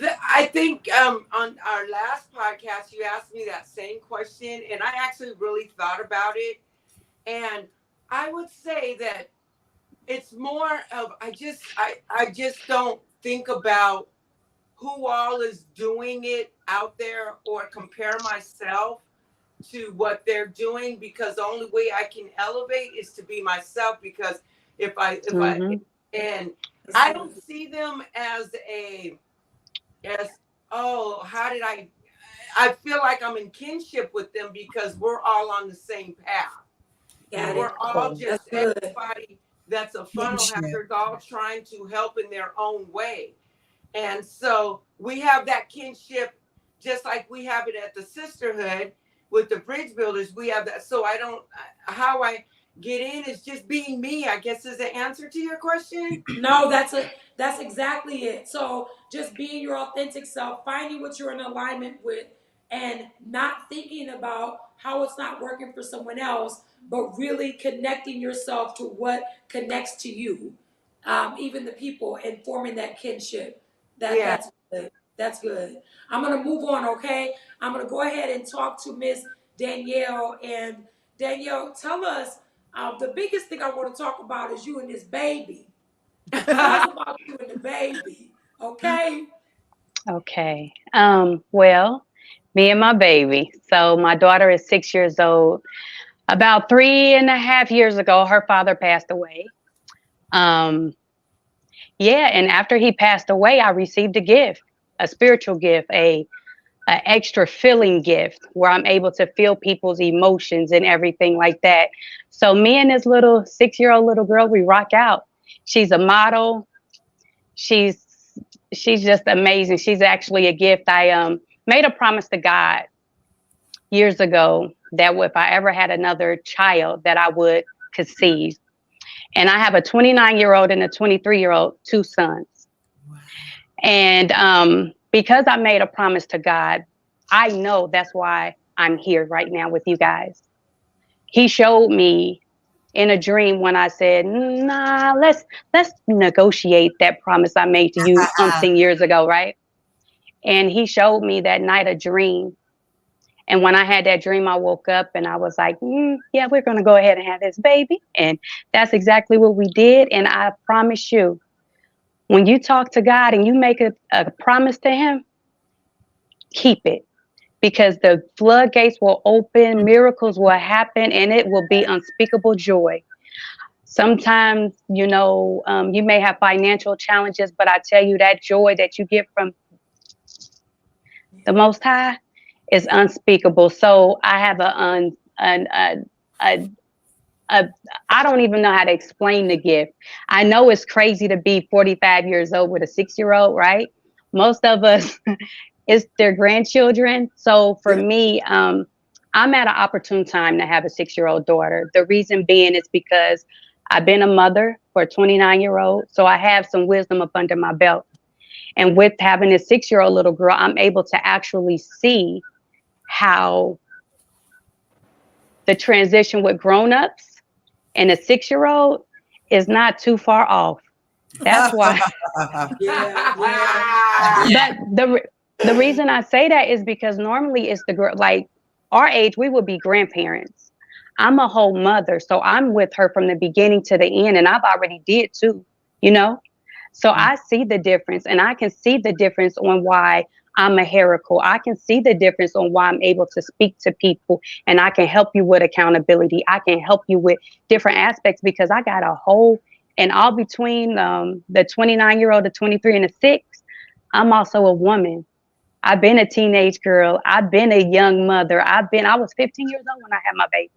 I think on our last podcast, you asked me that same question, and I actually really thought about it. And I would say that it's more of I just don't think about who all is doing it out there or compare myself to what they're doing, because the only way I can elevate is to be myself. Because if I Mm-hmm. and That's I good. don't see them as oh, how did I feel like I'm in kinship with them because we're all on the same path. Got We're it. all That's just good. everybody that's a funnel Kinship. hacker, all trying to help in their own way. And so we have that kinship, just like we have it at the sisterhood with the bridge builders. We have that. So I don't, how I get in is just being me, I guess, is the answer to your question. No, that's exactly it. So just being your authentic self, finding what you're in alignment with, and not thinking about how it's not working for someone else, but really connecting yourself to what connects to you, even the people, and forming that kinship. Yeah. That's good. That's good. I'm gonna move on. Okay, I'm gonna go ahead and talk to Miss Danielle. And Danielle, tell us, the biggest thing I want to talk about is you and this baby. Tell us about you and the baby, okay? Okay. Well, me and my baby. So my daughter is 6 years old. About 3.5 years ago, her father passed away. Um, yeah, and after he passed away, I received a gift, a spiritual gift, a extra feeling gift where I'm able to feel people's emotions and everything like that. So me and this little 6-year-old little girl, we rock out. She's a model. She's she's just amazing. She's actually a gift. I made a promise to God years ago that if I ever had another child that I would conceive. And I have a 29-year-old and a 23-year-old, two sons. Wow. And because I made a promise to God, I know that's why I'm here right now with you guys. He showed me in a dream when I said, "Nah, let's negotiate that promise I made to you umpteen years ago, right?" And he showed me that night a dream. And when I had that dream, I woke up and I was like, "Yeah, we're gonna go ahead and have this baby." And that's exactly what we did. And I promise you, when you talk to God and you make a promise to Him, keep it, because the floodgates will open, miracles will happen, and it will be unspeakable joy. Sometimes, you may have financial challenges, but I tell you, that joy that you get from the Most High is unspeakable. So I have a, a I don't even know how to explain the gift. I know it's crazy to be 45 years old with a 6-year-old, right? Most of us, it's their grandchildren. So for me, I'm at an opportune time to have a 6-year-old daughter. The reason being is because I've been a mother for a 29-year-old. So I have some wisdom up under my belt. And with having a 6-year-old little girl, I'm able to actually see how the transition with grown-ups and a 6-year-old is not too far off. That's why. Yeah, But the reason I say that is because normally it's the girl, like our age, we would be grandparents. I'm a whole mother, so I'm with her from the beginning to the end, and I've already did too, you know. So I see the difference, and I can see the difference on why I'm a hierarchical. I can see the difference on why I'm able to speak to people, and I can help you with accountability. I can help you with different aspects because I got a whole, and all between the 29-year-old, the 23, and the 6, I'm also a woman. I've been a teenage girl. I've been a young mother. I was 15 years old when I had my baby.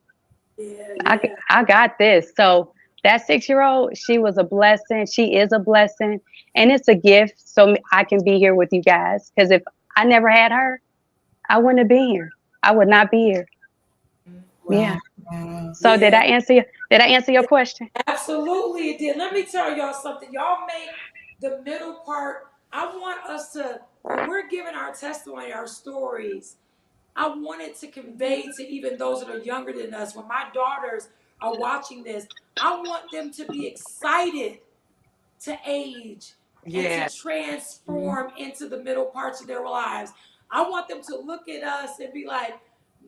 yeah. I got this. So that 6-year-old, she was a blessing. She is a blessing. And it's a gift. So I can be here with you guys. Because if I never had her, I wouldn't have been here. I would not be here. Yeah. So Yeah. did I answer your question? Absolutely, it did. Let me tell y'all something. Y'all make the middle part. I want us to, when we're giving our testimony, our stories, I wanted to convey to even those that are younger than us, when my daughters are watching this, I want them to be excited to age and to Yeah. transform into the middle parts of their lives. I want them to look at us and be like,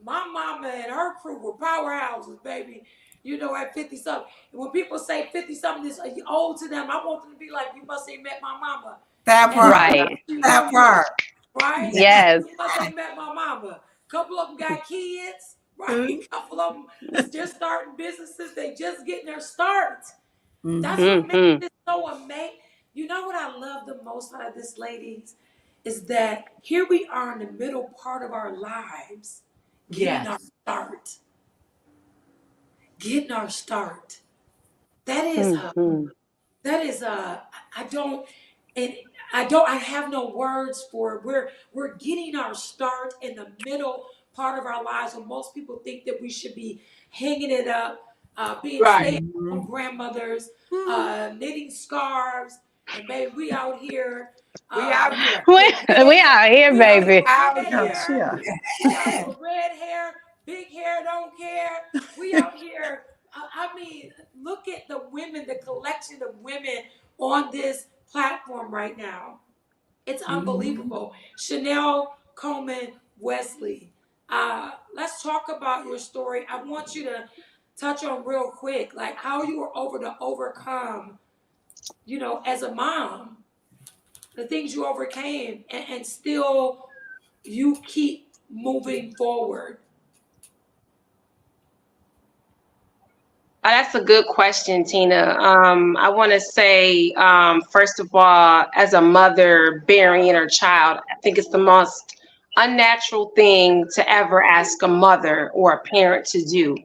my mama and her crew were powerhouses, baby. At 50 something. And when people say 50 something is old to them, I want them to be like, you must have met my mama. That And part. I Right. bet you That younger, part. right? Yes. You must have met my mama. A couple of them got kids, right? Mhm. A couple of them is just starting businesses. They just getting their start. That's what makes Mm-hmm. it so amazing. You know what I love the most out of this, ladies, is that here we are in the middle part of our lives, getting our Yes. start. Getting our start. That is Mm-hmm. that is I don't and I have no words for it. We're getting our start in the middle part of our lives when most people think that we should be hanging it up, being Right. stay-at-home grandmothers, knitting scarves, and baby, we out here. We out Um, here. with We red, out here, we out here baby. with Out red here. hair. We out here with red hair, big hair, don't care. We out here. I mean, look at the women, the collection of women on this platform right now. It's unbelievable. Chanel Coleman Wesley. Let's talk about your story. I want you to touch on real quick, like how you were able to overcome, as a mom, the things you overcame, and still you keep moving forward. That's a good question, Tina. I want to say, first of all, as a mother burying her child, I think it's the most unnatural thing to ever ask a mother or a parent to do.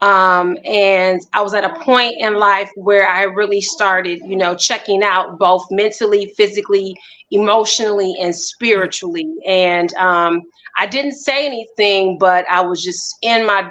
And I was at a point in life where I really started, checking out both mentally, physically, emotionally, and spiritually. And I didn't say anything, but I was just in my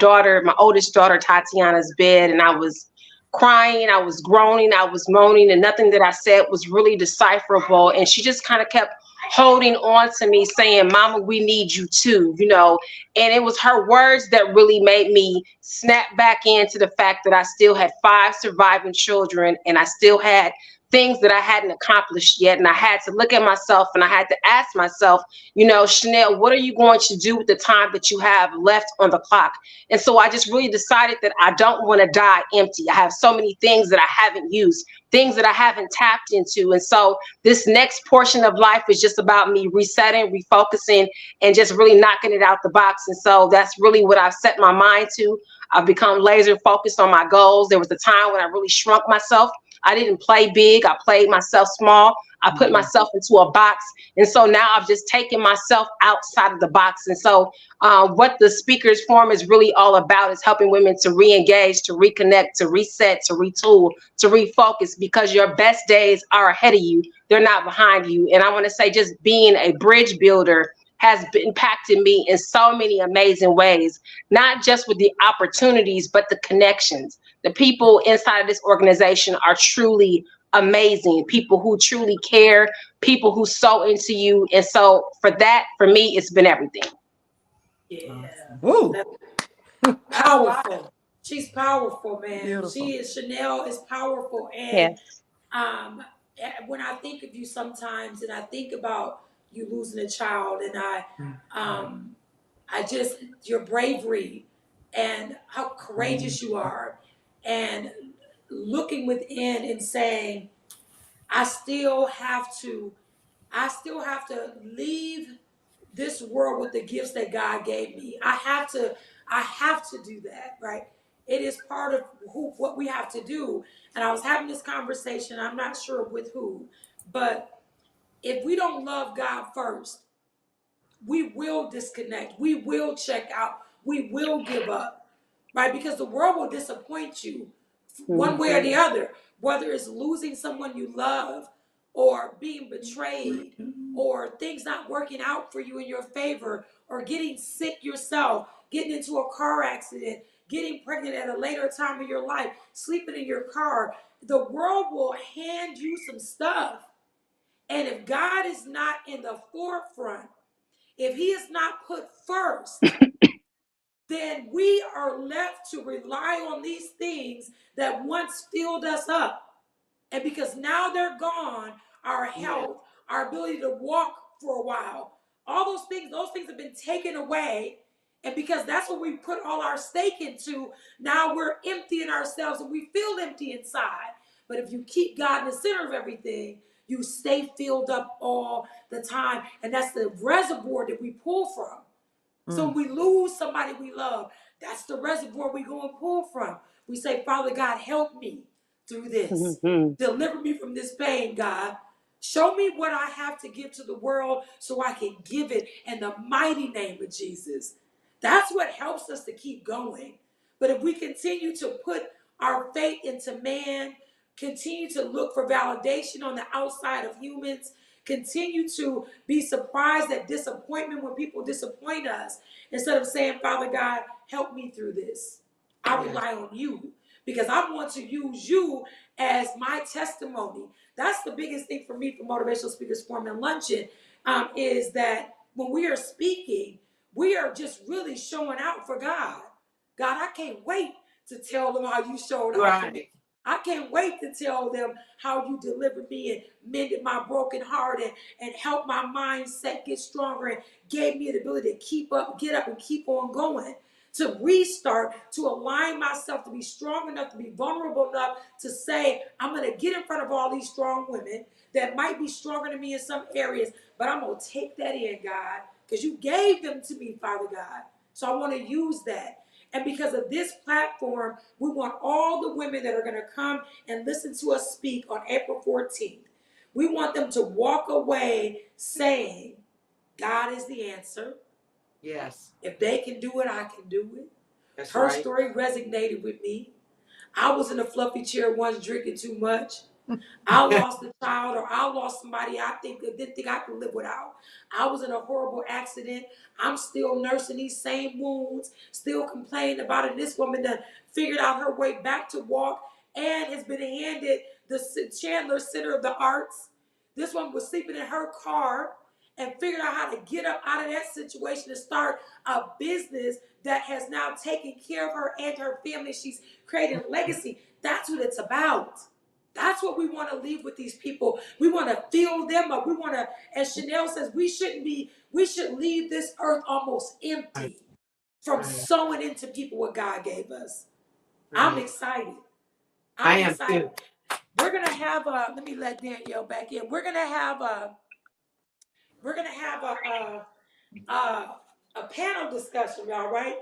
oldest daughter, Tatiana's bed, and I was crying, I was groaning, I was moaning, and nothing that I said was really decipherable. And she just kind of kept holding on to me, saying, "Mama, we need you too." And it was her words that really made me snap back into the fact that I still had 5 surviving children and I still had things that I hadn't accomplished yet. And I had to look at myself and I had to ask myself, Chanel, what are you going to do with the time that you have left on the clock? And so I just really decided that I don't want to die empty. I have so many things that I haven't used, things that I haven't tapped into. And so this next portion of life is just about me resetting, refocusing, and just really knocking it out the box. And so that's really what I've set my mind to. I've become laser focused on my goals. There was a time when I really shrunk myself. I didn't play big. I played myself small. I put myself into a box. And so now I've just taken myself outside of the box. And so what the speakers forum is really all about is helping women to re-engage, to reconnect, to reset, to retool, to refocus, because your best days are ahead of you. They're not behind you. And I want to say, just being a bridge builder has impacted me in so many amazing ways, not just with the opportunities, but the connections. The people inside of this organization are truly amazing, people who truly care, people who sow into you. And so for that, for me, it's been everything. Yeah. Woo. Powerful. She's powerful, man. Beautiful. Chanel is powerful. And Yes. when I think of you sometimes, and I think about you losing a child, and I just, your bravery and how courageous you are, and looking within and saying, I still have to, leave this world with the gifts that God gave me. I have to do that, right? It is part of what we have to do. And I was having this conversation, I'm not sure with who, but if we don't love God first, we will disconnect. We will check out. We will give up, right? Because the world will disappoint you one way or the other, whether it's losing someone you love, or being betrayed, or things not working out for you in your favor, or getting sick yourself, getting into a car accident, getting pregnant at a later time of your life, sleeping in your car. The world will hand you some stuff. And if God is not in the forefront, if he is not put first, then we are left to rely on these things that once filled us up. And because now they're gone, our health, our ability to walk for a while, all those things have been taken away. And because that's what we put all our stake into, now we're emptying ourselves and we feel empty inside. But if you keep God in the center of everything, you stay filled up all the time. And that's the reservoir that we pull from. So when we lose somebody we love, that's the reservoir we go and pull from. We say, Father God, help me through this. Deliver me from this pain, God. Show me what I have to give to the world so I can give it in the mighty name of Jesus. That's what helps us to keep going. But if we continue to put our faith into man, continue to look for validation on the outside of humans, continue to be surprised at disappointment when people disappoint us, instead of saying, Father God, help me through this. I rely on you. because I want to use you as my testimony. That's the biggest thing for me for Motivational Speakers Forum and Luncheon, is that when we are speaking, we are just really showing out for God. God, I can't wait to tell them how you showed out for me. Right. I can't wait to tell them how you delivered me and mended my broken heart and helped my mindset get stronger and gave me the ability to get up and keep on going, to restart, to align myself, to be strong enough, to be vulnerable enough to say, I'm going to get in front of all these strong women that might be stronger than me in some areas, but I'm going to take that in, God, because you gave them to me, Father God. So I want to use that. And because of this platform, we want all the women that are going to come and listen to us speak on April 14th. We want them to walk away saying, God is the answer. Yes. If they can do it, I can do it. That's Her right. story resonated with me. I was in a fluffy chair once drinking too much. I lost a child, or I lost somebody I didn't think I could live without. I was in a horrible accident. I'm still nursing these same wounds, still complaining about it. This woman done figured out her way back to walk and has been handed the Chandler Center of the Arts. This one was sleeping in her car and figured out how to get up out of that situation and start a business that has now taken care of her and her family. She's creating a legacy. That's what it's about. That's what we want to leave with these people. We want to fill them up. We want to, as Chanel says, we should leave this earth almost empty from sowing into people what God gave us. Right. I'm excited. I I'm am excited. too. We're gonna have let me let Danielle back in. We're gonna have a panel discussion, y'all, right?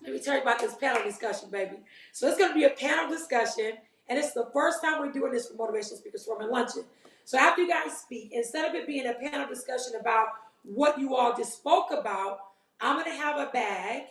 Let me tell you about this panel discussion, baby. So it's going to be a panel discussion, and it's the first time we're doing this for Motivational Speakers Forum and Luncheon. So after you guys speak, instead of it being a panel discussion about what you all just spoke about, I'm going to have a bag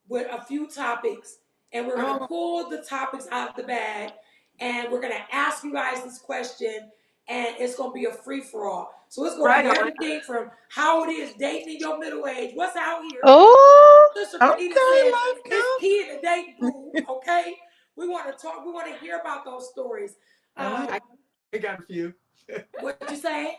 with a few topics, and we're going to pull the topics out of the bag, and we're going to ask you guys this question, and it's going to be a free-for-all. So it's going to be everything from how it is dating in your middle age, what's out here. Oh, Sister Okay, Renita says let's it's go. key in the dating pool, okay? We want to talk, we want to hear about those stories. I like I got a few. What you say?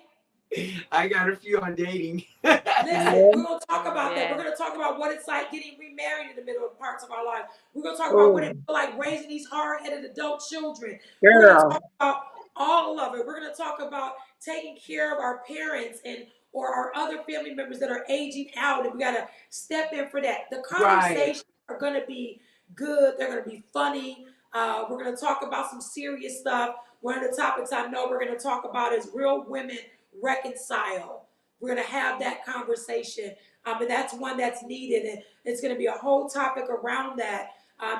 I got a few on dating. Listen, we're going to talk about that. yeah. We're going to talk about what it's like getting remarried in the middle of parts of our life. We're going to talk about what it's like raising these hard-headed adult children. We're going to talk about all of it. We're going to talk about taking care of our parents and or our other family members that are aging out, and we got to step in for that. The conversations are going to be good. They're going to be funny. We're going to talk about some serious stuff. One of the topics I know we're going to talk about is real women reconcile. We're going to have that conversation, and that's one that's needed, and it's going to be a whole topic around that.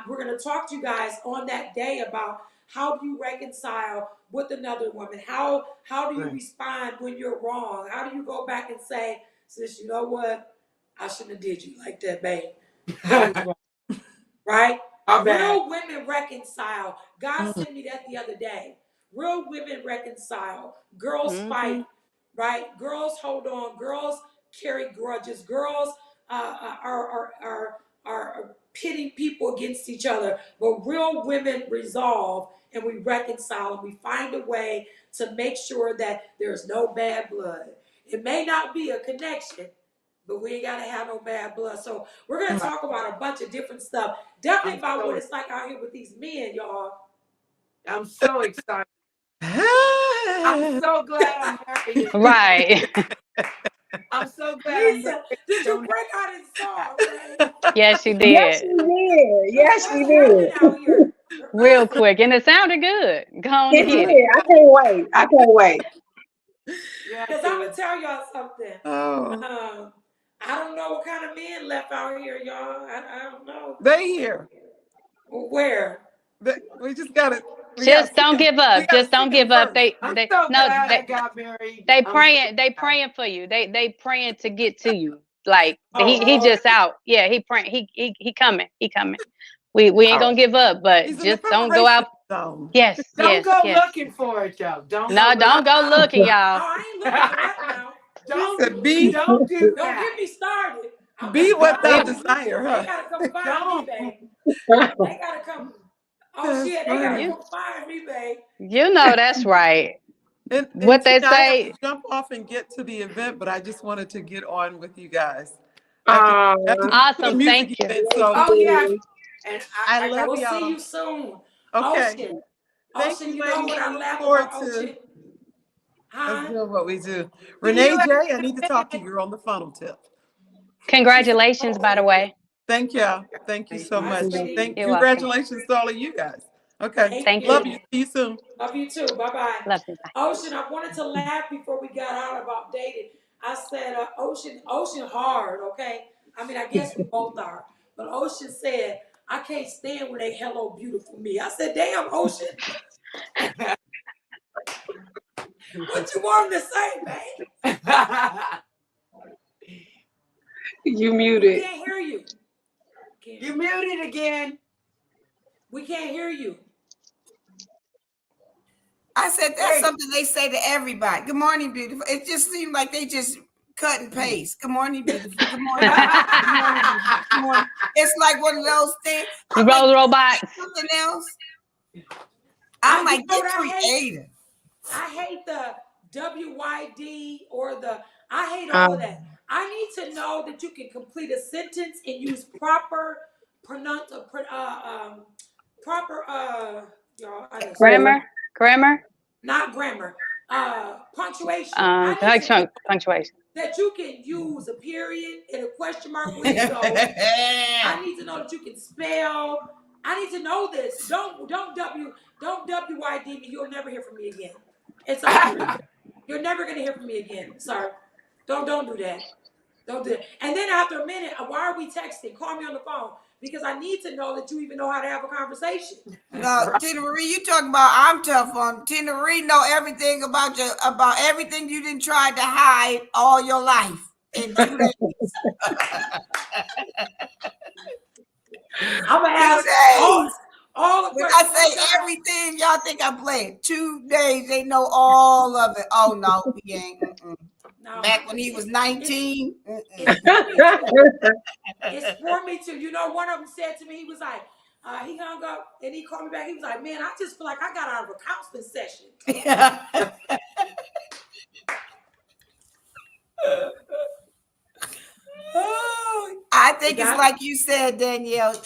We're going to talk to you guys on that day about how do you reconcile with another woman? How do you respond when you're wrong? How do you go back and say, sis, you know what? I shouldn't have did you like that, babe. I was wrong. Right? Real women reconcile. God sent me that the other day. Real women reconcile. Girls fight. Right? Girls hold on. Girls carry grudges. Girls are pitting people against each other. But real women resolve and we reconcile and we find a way to make sure that there's no bad blood. It may not be a connection, but we ain't got to have no bad blood. So we're going to talk about a bunch of different stuff. Definitely about what it's like out here with these men, y'all. I'm so excited. I'm so glad I'm married. Right. I'm so glad Lisa, did you break out in song, babe? Yes, she Yes, did. we did. Yes, we What's happening did. out here? Real quick. And it sounded good. Go on It and did. hit it. I can't wait. I can't wait. Because I'm going to tell y'all something. Oh, I don't know what kind of men left out here, y'all. I don't know. they here. Where? We just gotta. We gotta Just see don't them. give We up. gotta Just see don't them give up. first. I'm so glad I got married. They I'm so praying, they glad. praying for you. They praying to get to you. Like he Oh, just out. Yeah, he praying. He coming. He coming. We ain't gonna give up, but He's in the just don't go preparation out. zone. Yes, Don't yes, go yes. looking for it, though. Don't go No, looking. don't go looking, y'all. I ain't looking for that now. He said, "Be Don't do Don't that. get me started. I'm be looking for what thou somebody We who's looking. desire." They Huh? got to come find me, Don't. baby. They got to come. Oh shit, they gotta funny. go find me, babe. You know that's right. And What they Tina, I have say, to jump off and get to the event, but I just wanted to get on with you guys. I have to go to a awesome. music Thank you. event, so Oh yeah, and I I got love We'll see y'all. you soon. Okay. Ocean. Thank Ocean, you, you know ladies. what I I look laugh forward about to Ocean? us Huh? doing what we do. see you Renee at J, I need to the talk to event. you. You're on the funnel tip. She said, Congratulations, by the oh, way. Thank y'all. Thank you so all right, much. sweetie. You're welcome. Congratulations to all of you guys. Okay. Thank Thank Love you. you. you. See you soon. Love you too. Bye bye. Love you. Bye. Ocean, I wanted to laugh before we got out about dating. I said, Ocean hard, okay? I mean, I guess we both are. But Ocean said, I can't stand when they hello beautiful me. I said, damn, Ocean, what you want him to say, babe? You We muted. can't hear you. You muted again. We can't hear you. I said that's Hey. something they say to everybody. Good morning, beautiful. It just seemed like they just cut and paste. Good morning, beautiful. Good morning. Good morning, beautiful. Good morning. It's like one of those things. I'm like, Rose robots. something else. I'm You like, know get what I hate? creative. I hate the WYD or I hate all of Um, that. I need to know that you can complete a sentence and use proper proper y'all, I didn't swear. Grammar. Not grammar. Punctuation. I need to know Punctuation. that you can use a period and a question mark where you go. I need to know that you can spell. I need to know this. Don't WYD me. You'll never hear from me again. It's over. You're never gonna hear from me again. Sorry. Don't do that. Don't do that. And then after a minute, why are we texting? Call me on the phone because I need to know that you even know how to have a conversation. No, Tina Marie, you talking about I'm tough on Tina Marie know everything about everything you didn't try to hide all your life in 2 days. I'm gonna 2 ask days. all the When questions. I say everything, y'all think I'm playing. 2 days, they know all of it. Oh no, we ain't. No, Back when he was 19. it's for me too. It's for me too. You know, one of them said to me, he was like, he hung up and he called me back. He was like, man, I just feel like I got out of a counseling session. I think it's like you said, Danielle.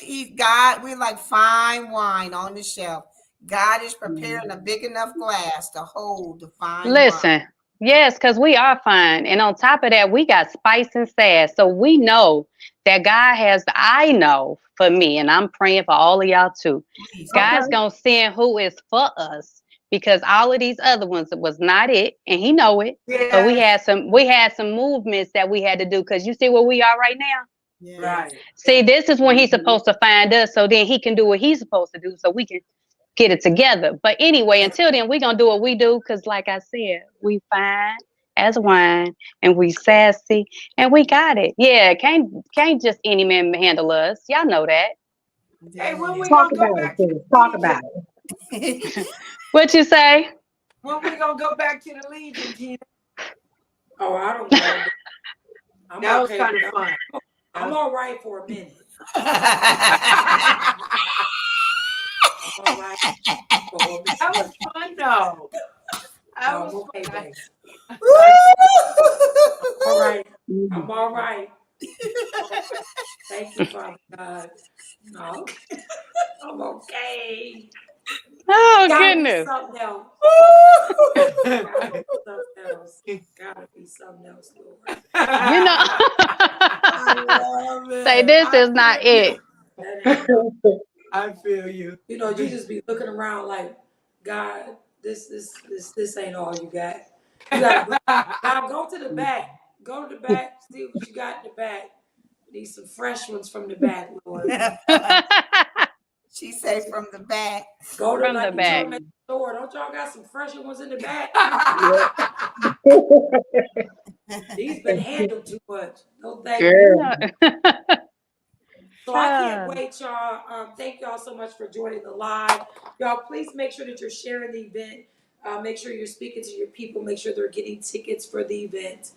We're like fine wine on the shelf. God is preparing a big enough glass to hold the fine wine. Listen, yes, because we are fine. And on top of that, we got spice and sass. So we know that God has, I know for me, and I'm praying for all of y'all too. Please. God's going to send who is for us because all of these other ones was not it. And he know it. Yes. But we had some movements that we had to do because you see where we are right now. Yeah. Right. See, this is when he's supposed to find us so then he can do what he's supposed to do so we can get it together. But anyway, until then, we're going to do what we do because, like I said, we fine as wine and we sassy and we got it. Yeah, can't just any man handle us. Y'all know that. Hey, when we talk gonna go about it, back to sis. the Talk Legion? about it. What you say? When we gonna go back to the Legion, Tina? Oh, I don't know. That was kind of fun. I'm all right for a minute. I'm all right for a minute. That was fun though. That No, was I'm okay, fun. babe. All right. I'm all right. Thank you, Father God. No, I'm okay. Oh, Gotta be goodness. something else. Gotta be something else. Gotta be something else, Lord. You know, I love it. say this is not it. That ain't no. I feel you. You know, you just be looking around like, God, this ain't all you got. You gotta God, go to the back. Go to the back, see what you got in the back. Need some fresh ones from the back, Lord. She say from the back. Go to From like the you tell back. them at the store. Don't y'all got some fresher ones in the back? These been handled too much. No thank you. You know. So I can't wait, y'all. Thank y'all so much for joining the live. Y'all, please make sure that you're sharing the event. Make sure you're speaking to your people. Make sure they're getting tickets for the event.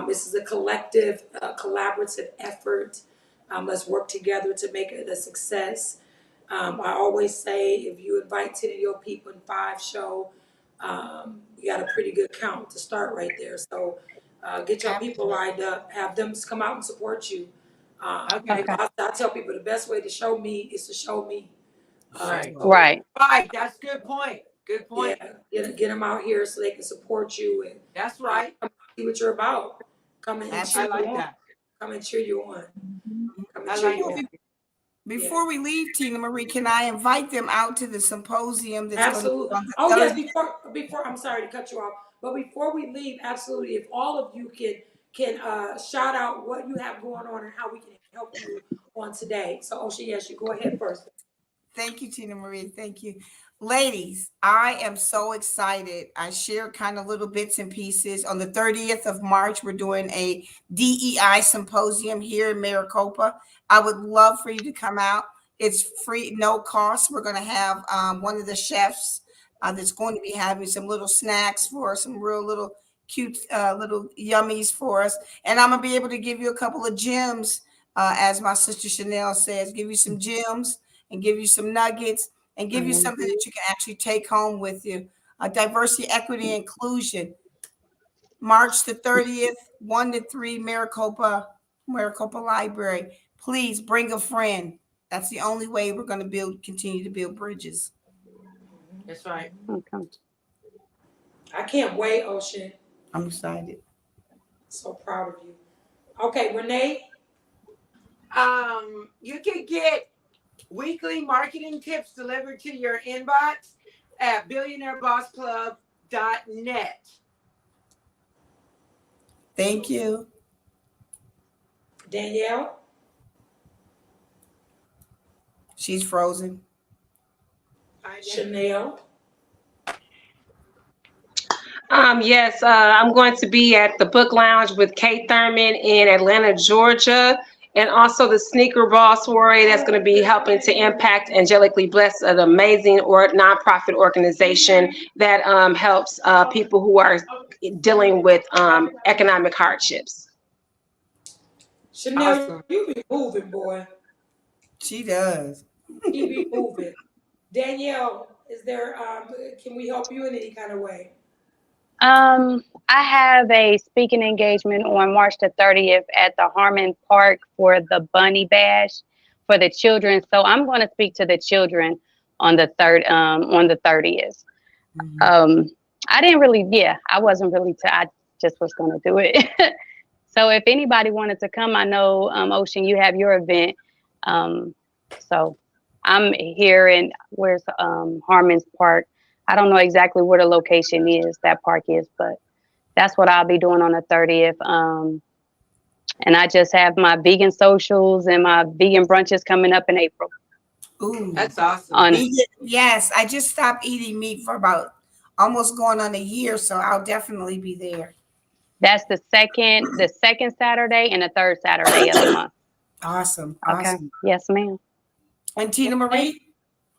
This is a collective, collaborative effort. Let's work together to make it a success. I always say if you invite 10 of your people and 5 show, you got a pretty good count to start right there. So get your people lined up, have them come out and support you. Okay. I tell people the best way to show me is to show me. Right. So, Right. Right. That's good point. Good yeah, point. get them out here so they can support you and That's right. come see what you're about. Come and I cheer you like on. that. Come and cheer you on. Come and I cheer like you on. that. Before we leave, Tina Marie, can I invite them out to the symposium that's going to be Absolutely. on the Oh yes, 30th? before I'm sorry to cut you off, but before we leave, absolutely, if all of you can shout out what you have going on and how we can help you on today. So Osha, yes, you go ahead first. Thank you, Tina Marie. Thank you. Ladies, I am so excited. I share kind of little bits and pieces. On the 30th of March, we're doing a DEI symposium here in Maricopa. I would love for you to come out. It's free, no cost. We're going to have one of the chefs that's going to be having some little snacks for us, some real little cute little yummies for us. And I'm going to be able to give you a couple of gems, as my sister Chanel says, give you some gems and give you some nuggets and give you something that you can actually take home with you. Diversity, equity, inclusion. March the 30th, 1 to 3, Maricopa Library. Please bring a friend. That's the only way we're going to continue to build bridges. That's right. Okay. I can't wait, Ocean. I'm excited. So proud of you. Okay, Renee. You can get weekly marketing tips delivered to your inbox at billionairebossclub.net. Thank you. Danielle. She's frozen. Chanel. Yes, I'm going to be at the Book Lounge with Kate Thurman in Atlanta, Georgia, and also the Sneaker Ball Soiree that's going to be helping to impact Angelically Blessed, an amazing nonprofit organization that helps people who are dealing with economic hardships. Chanel, Awesome. you be moving, boy. She does. You be moving. Danielle, is there can we help you in any kind of way? I have a speaking engagement on March the 30th at the Harmon Park for the Bunny Bash for the children. So I'm going to speak to the children on the 30th. I didn't really, I wasn't really, I just was going to do it. So if anybody wanted to come, I know, Ocean, you have your event. So I'm here in, where's Harmon's Park? I don't know exactly where the location is, that park is, but that's what I'll be doing on the 30th. And I just have my vegan socials and my vegan brunches coming up in April. Ooh. That's awesome. Yes, I just stopped eating meat for about almost going on a year, so I'll definitely be there. That's the second Saturday and the third Saturday of the month. Awesome. Okay. Yes, ma'am. And Tina Marie?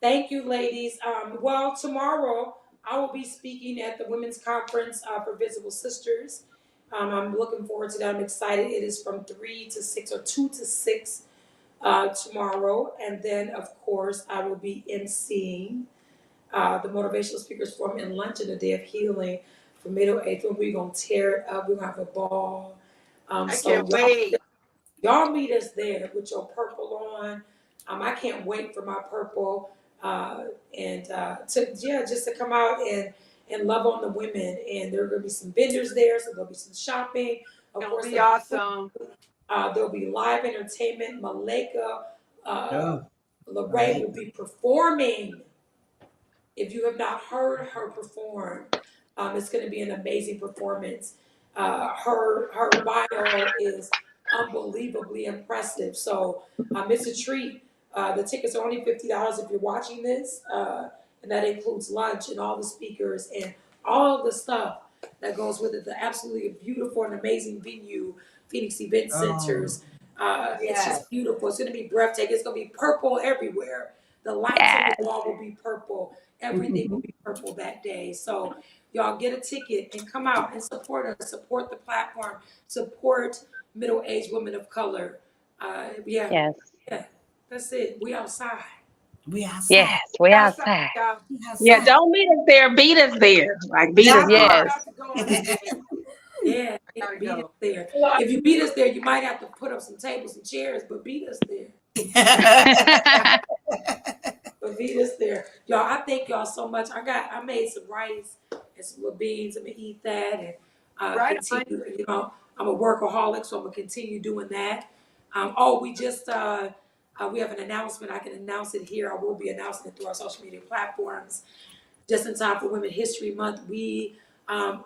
Thank you, ladies. Well, tomorrow I will be speaking at the Women's Conference for Visible Sisters. I'm looking forward to that. I'm excited. It is from 3 to 6 or 2 to 6 tomorrow. And then, of course, I will be emceeing the Motivational Speakers Forum and Lunch in a Day of Healing for Middle April. We're going to tear it up. We're going to have a ball. I can't wait. Y'all meet us there with your purple on. I can't wait for my purple just to come out and love on the women. And there are going to be some vendors there, so there'll be some shopping. Of It'll course, be awesome. There'll be live entertainment. Malika Lorraine will be performing. If you have not heard her perform, it's going to be an amazing performance. Her bio is unbelievably impressive. So it's a treat. The tickets are only $50 if you're watching this, and that includes lunch and all the speakers and all the stuff that goes with it. The absolutely beautiful and amazing venue, Phoenix Event Centers. It's just beautiful. It's going to be breathtaking. It's going to be purple everywhere. The lights on the wall will be purple. Everything will be purple that day. So y'all get a ticket and come out and support us, support the platform, support middle-aged women of color. Yes. Yeah, that's it. We outside. We outside. Yes, we outside. y'all. We Yeah, outside. don't meet us there. Beat us there. Like beat us That there. I'm Yes. about to go on a date. Yeah, Gotta beat us go. there. If you beat us there, you might have to put up some tables and chairs, but beat us there. But beat us there. Y'all, I thank y'all so much. I made some rice and some little beans. I'm gonna eat that and Right on. continue, I'm a workaholic, so I'm gonna continue doing that. Oh, we have an announcement. I can announce it here. I will be announcing it through our social media platforms. Just in time for Women History Month, we now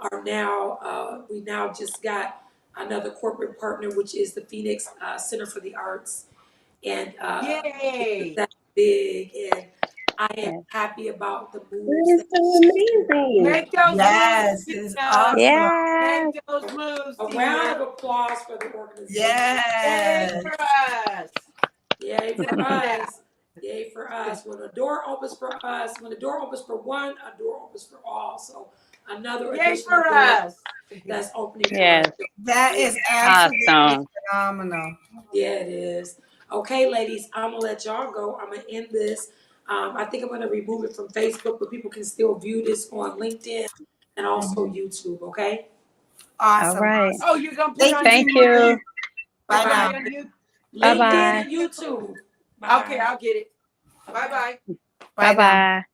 just got another corporate partner, which is the Phoenix Center for the Arts, and Yay! that's big. And I am Yes. happy about the moves That that is so amazing. Make those Yes, moves, it's Tina. awesome. Yes. Make those moves, a Tina. round of applause for the organization. Yay Yes. for us. Yay for Yeah. us. Yay for us. When a door opens for us, when the door opens for one, a door opens for all. So another Yay additional for door us. that's opening for Yes. us. That is absolutely Awesome. phenomenal. Yeah, it is. Okay, ladies, I'm gonna let y'all go. I'm gonna end this. I think I'm gonna remove it from Facebook, but people can still view this on LinkedIn and also YouTube. Okay. All Awesome. right. Awesome. Oh, you're gonna put Thank on you, Thank Tina YouTube? Marie. you. Bye It's gonna now. be on you. Bye LinkedIn bye. and YouTube. Bye. Okay, I'll get it. Bye bye. Bye Bye now. bye.